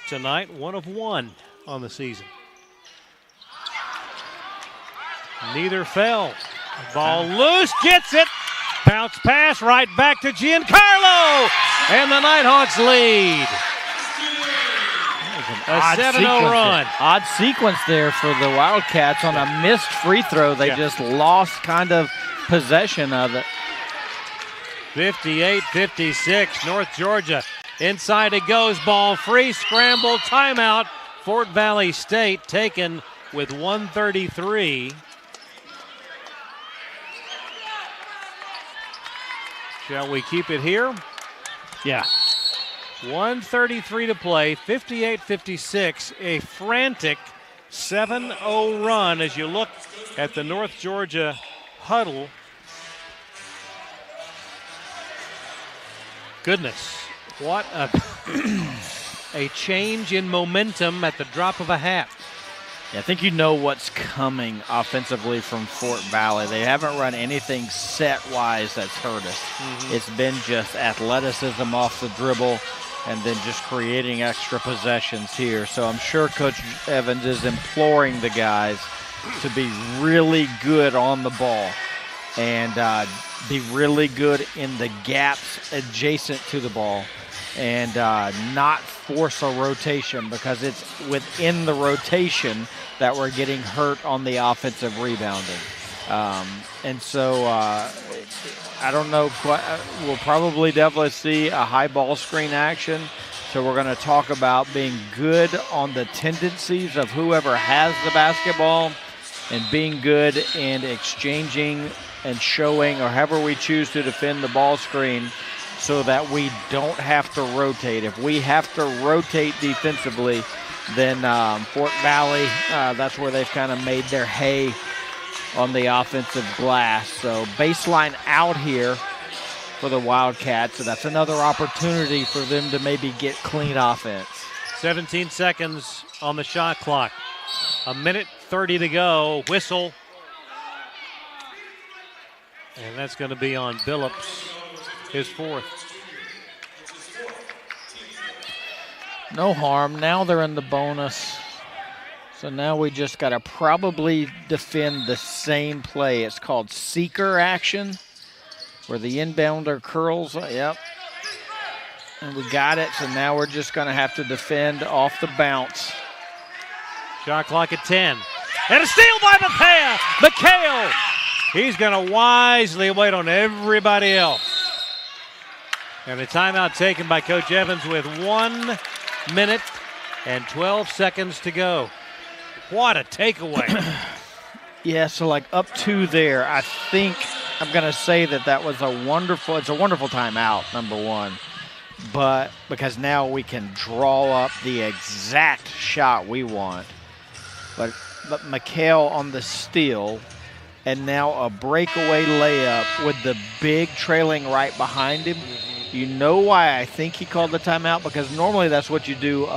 tonight, 1 of 1 on the season. Neither fell. Ball loose, gets it. Bounce pass right back to Giancarlo. And the Nighthawks lead. A 7-0 run. Odd sequence there for the Wildcats on a missed free throw. They just lost kind of possession of it. 58-56, North Georgia. Inside it goes, ball free, scramble, timeout. Fort Valley State taken with 1:33. Shall we keep it here? Yeah. 1:33 to play, 58-56, a frantic 7-0 run as you look at the North Georgia huddle. Goodness, what a change in momentum at the drop of a hat. Yeah, I think you know what's coming offensively from Fort Valley. They haven't run anything set-wise that's hurt us. It's been just athleticism off the dribble and then just creating extra possessions here. So I'm sure Coach Evans is imploring the guys to be really good on the ball and be really good in the gaps adjacent to the ball and not force a rotation, because it's within the rotation that we're getting hurt on the offensive rebounding. And so I don't know, we'll probably definitely see a high ball screen action. So we're going to talk about being good on the tendencies of whoever has the basketball and being good in exchanging and showing, or however we choose to defend the ball screen, so that we don't have to rotate. If we have to rotate defensively, then Fort Valley, that's where they've kind of made their hay on the offensive glass. So baseline out here for the Wildcats. So that's another opportunity for them to maybe get clean offense. 17 seconds on the shot clock. 1:30 to go. Whistle. And that's going to be on Billups, his fourth. No harm. Now they're in the bonus. So now we just got to probably defend the same play. It's called seeker action, where the inbounder curls. Yep. And we got it. So now we're just going to have to defend off the bounce. Shot clock at 10. And a steal by McHale. He's going to wisely wait on everybody else. And a timeout taken by Coach Evans with 1 minute and 12 seconds to go. What a takeaway. Yeah, so like up to there, I think I'm going to say that was a wonderful timeout, number one. But because now we can draw up the exact shot we want. But McHale on the steal, and now a breakaway layup with the big trailing right behind him. You know why I think he called the timeout? Because normally that's what you do,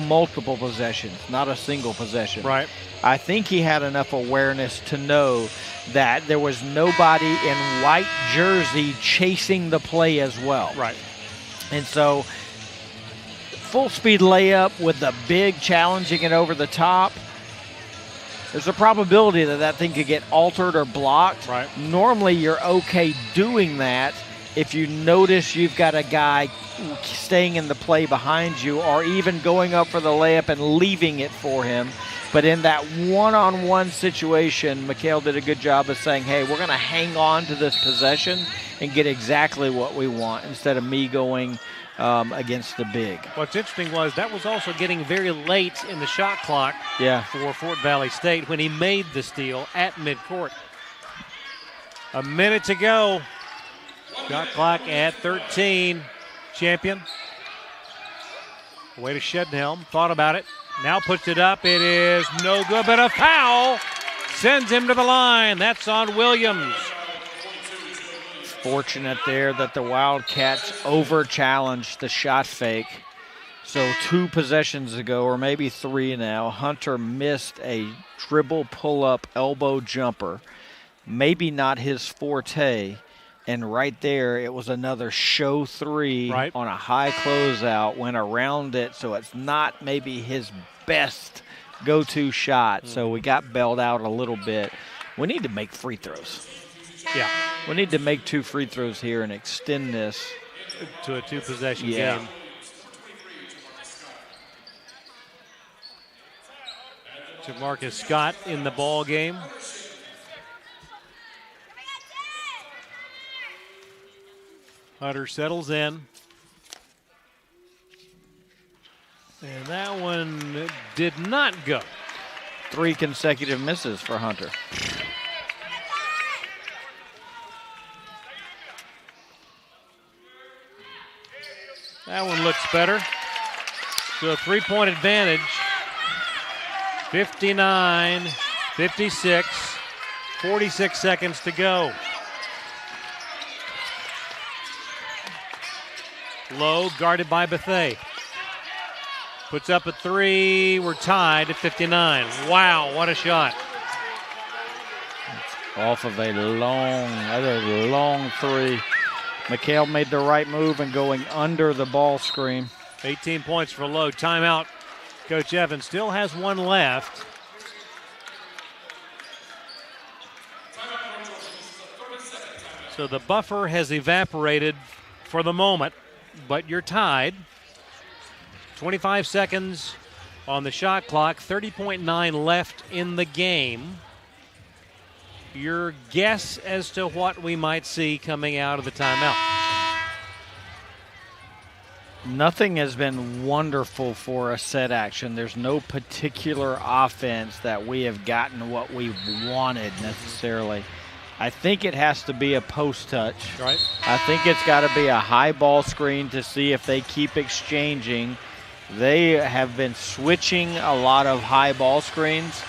multiple possessions, not a single possession. Right. I think he had enough awareness to know that there was nobody in white jersey chasing the play as well. Right. And so full speed layup with the big challenging it over the top. There's a probability that thing could get altered or blocked. Right. Normally you're okay doing that if you notice you've got a guy staying in the play behind you or even going up for the layup and leaving it for him. But in that one-on-one situation, McHale did a good job of saying, hey, we're going to hang on to this possession and get exactly what we want instead of me going against the big. What's interesting was that was also getting very late in the shot clock for Fort Valley State when he made the steal at midcourt. A minute to go. Shot clock at 13. Champion. Away to Sheddenhelm. Thought about it. Now puts it up. It is no good, but a foul sends him to the line. That's on Williams. Fortunate there that the Wildcats over-challenged the shot fake. So 2 possessions ago, or maybe 3 now, Hunter missed a dribble pull-up elbow jumper. Maybe not his forte. And right there, it was another show 3 on a high closeout, went around it, so it's not maybe his best go-to shot. So we got bailed out a little bit. We need to make free throws. Yeah. We need to make 2 free throws here and extend this to a 2-possession game. To Marcus Scott in the ball game. Hunter settles in. And that one did not go. 3 consecutive misses for Hunter. That one looks better. So a 3-point advantage. 59-56. 46 seconds to go. Low, guarded by Bethea. Puts up a 3. We're tied at 59. Wow, what a shot. Off of a long 3. McHale made the right move and going under the ball screen. 18 points for Lowe. Timeout. Coach Evans still has 1 left. So the buffer has evaporated for the moment, but you're tied. 25 seconds on the shot clock, 30.9 left in the game. Your guess as to what we might see coming out of the timeout? Nothing has been wonderful for a set action. There's no particular offense that we have gotten what we wanted necessarily. I think it has to be a post touch. Right. I think it's got to be a high ball screen to see if they keep exchanging. They have been switching a lot of high ball screens.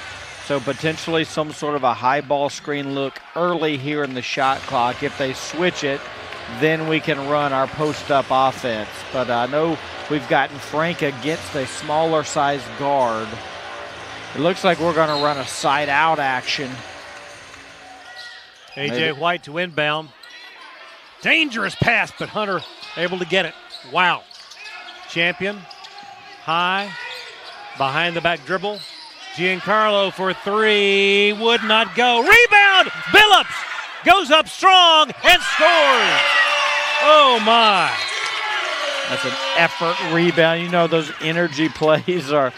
So potentially some sort of a high ball screen look early here in the shot clock. If they switch it, then we can run our post-up offense. But I know we've gotten Frank against a smaller size guard. It looks like we're going to run a side-out action. A.J. White to inbound. Dangerous pass, but Hunter able to get it. Wow. Champion, high, behind the back dribble. Giancarlo for 3, would not go. Rebound, Billups goes up strong and scores. Oh my. That's an effort rebound. You know those energy plays are,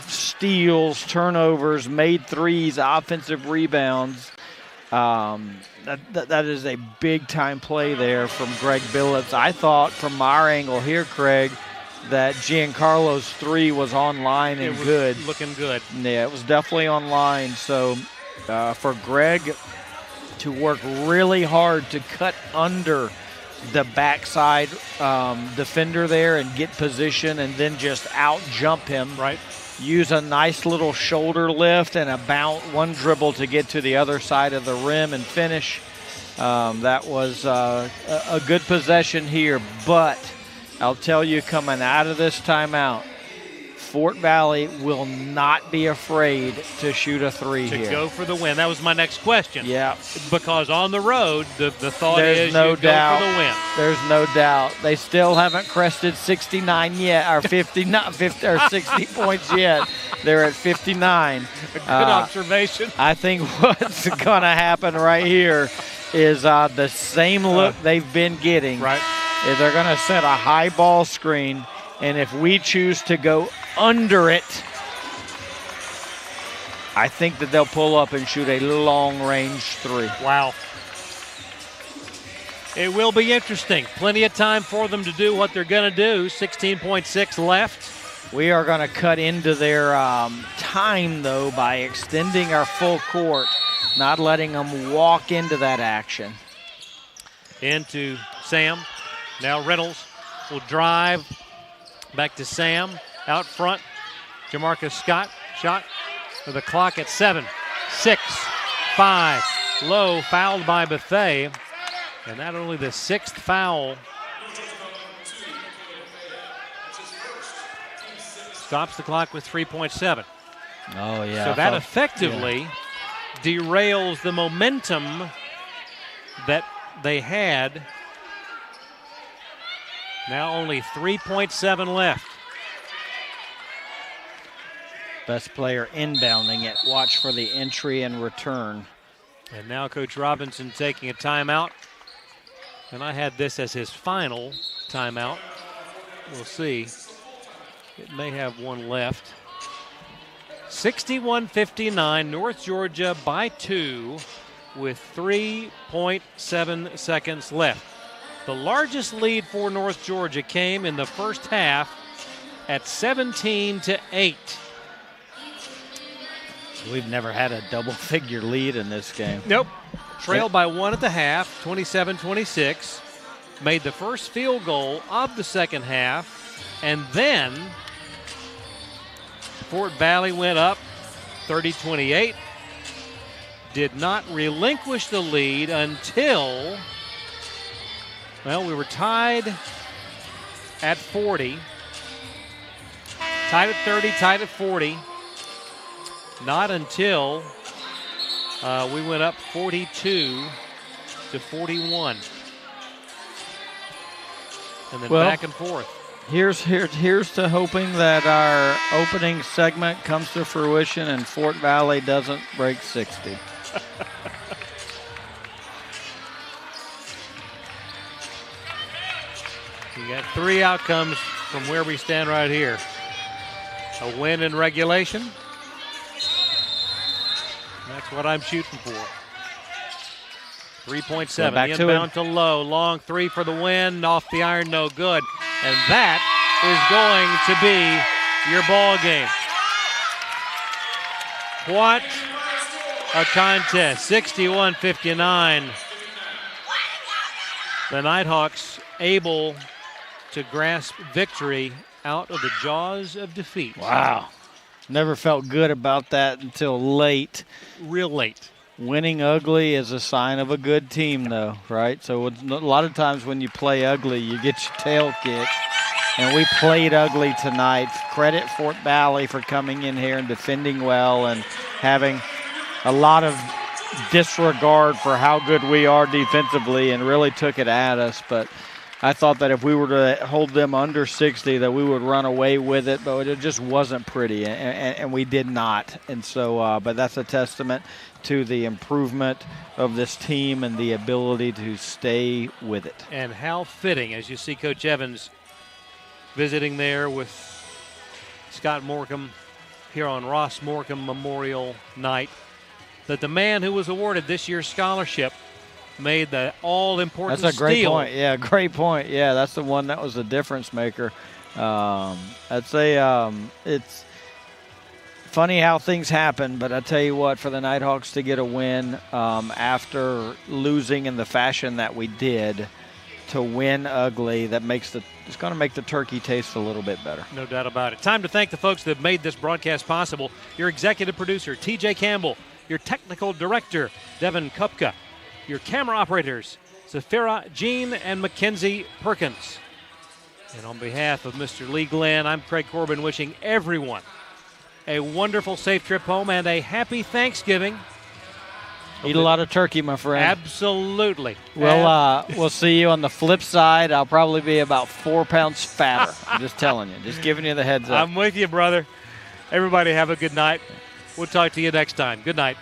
steals, turnovers, made threes, offensive rebounds. That is a big-time play there from Greg Billups. I thought from our angle here, Craig, that Giancarlo's three was online and good. Looking good. Yeah, it was definitely online. So for Greg to work really hard to cut under the backside defender there and get position and then just out-jump him. Right. Use a nice little shoulder lift and one dribble to get to the other side of the rim and finish. That was a good possession here, but I'll tell you, coming out of this timeout, Fort Valley will not be afraid to shoot a three to here. Go for the win. That was my next question. Yeah. Because on the road, the thought There's is no you doubt. go for the win. There's no doubt. They still haven't crested 69 yet, or 50, not 50 or 60 points yet. They're at 59. Good observation. I think what's going to happen right here is the same look they've been getting. Right. Is they're going to set a high ball screen, and if we choose to go under it, I think that they'll pull up and shoot a long-range three. Wow. It will be interesting. Plenty of time for them to do what they're going to do. 16.6 left. We are going to cut into their time, though, by extending our full court, not letting them walk into that action. Into Sam. Now Reynolds will drive back to Sam. Out front, Jamarcus Scott. Shot with the clock at 7, 6, 5. Low, fouled by Buffet. And not only the sixth foul. Stops the clock with 3.7. Oh, yeah. So that effectively derails the momentum that they had. Now only 3.7 left. Best player inbounding it. Watch for the entry and return. And now Coach Robinson taking a timeout. And I had this as his final timeout. We'll see. It may have one left. 61-59, North Georgia by 2 with 3.7 seconds left. The largest lead for North Georgia came in the first half at 17-8. We've never had a double-figure lead in this game. Nope. Trailed by 1 at the half, 27-26. Made the first field goal of the second half. And then Fort Valley went up 30-28. Did not relinquish the lead until, well, we were tied at 40. Tied at 30, tied at 40. Not until we went up 42-41. And then back and forth. Here's to hoping that our opening segment comes to fruition and Fort Valley doesn't break 60. We got 3 outcomes from where we stand right here. A win in regulation. That's what I'm shooting for. 3.7. Inbound to Low. Long 3 for the win. Off the iron, no good. And that is going to be your ball game. What a contest. 61-59. The Nighthawks able to grasp victory out of the jaws of defeat. Wow. Never felt good about that until late. Real late. Winning ugly is a sign of a good team, though, right? So a lot of times when you play ugly, you get your tail kicked. And we played ugly tonight. Credit Fort Valley for coming in here and defending well and having a lot of disregard for how good we are defensively and really took it at us. But I thought that if we were to hold them under 60, that we would run away with it, but it just wasn't pretty, and we did not. And so, but that's a testament to the improvement of this team and the ability to stay with it. And how fitting, as you see Coach Evans visiting there with Scott Morcom here on Ross Morcom Memorial Night. that the man who was awarded this year's scholarship made the all-important steal. That's a great point. Yeah, great point. Yeah, that's the one that was the difference maker. I'd say it's funny how things happen, but I tell you what, for the Nighthawks to get a win after losing in the fashion that we did, to win ugly, it's going to make the turkey taste a little bit better. No doubt about it. Time to thank the folks that made this broadcast possible. Your executive producer, TJ Campbell. Your technical director, Devin Kupka. Your camera operators, Zafira Jean and Mackenzie Perkins. And on behalf of Mr. Lee Glenn, I'm Craig Corbin, wishing everyone a wonderful, safe trip home and a happy Thanksgiving. Eat a lot of turkey, my friend. Absolutely. We'll see you on the flip side. I'll probably be about 4 pounds fatter. I'm just telling you. Just giving you the heads up. I'm with you, brother. Everybody have a good night. We'll talk to you next time. Good night.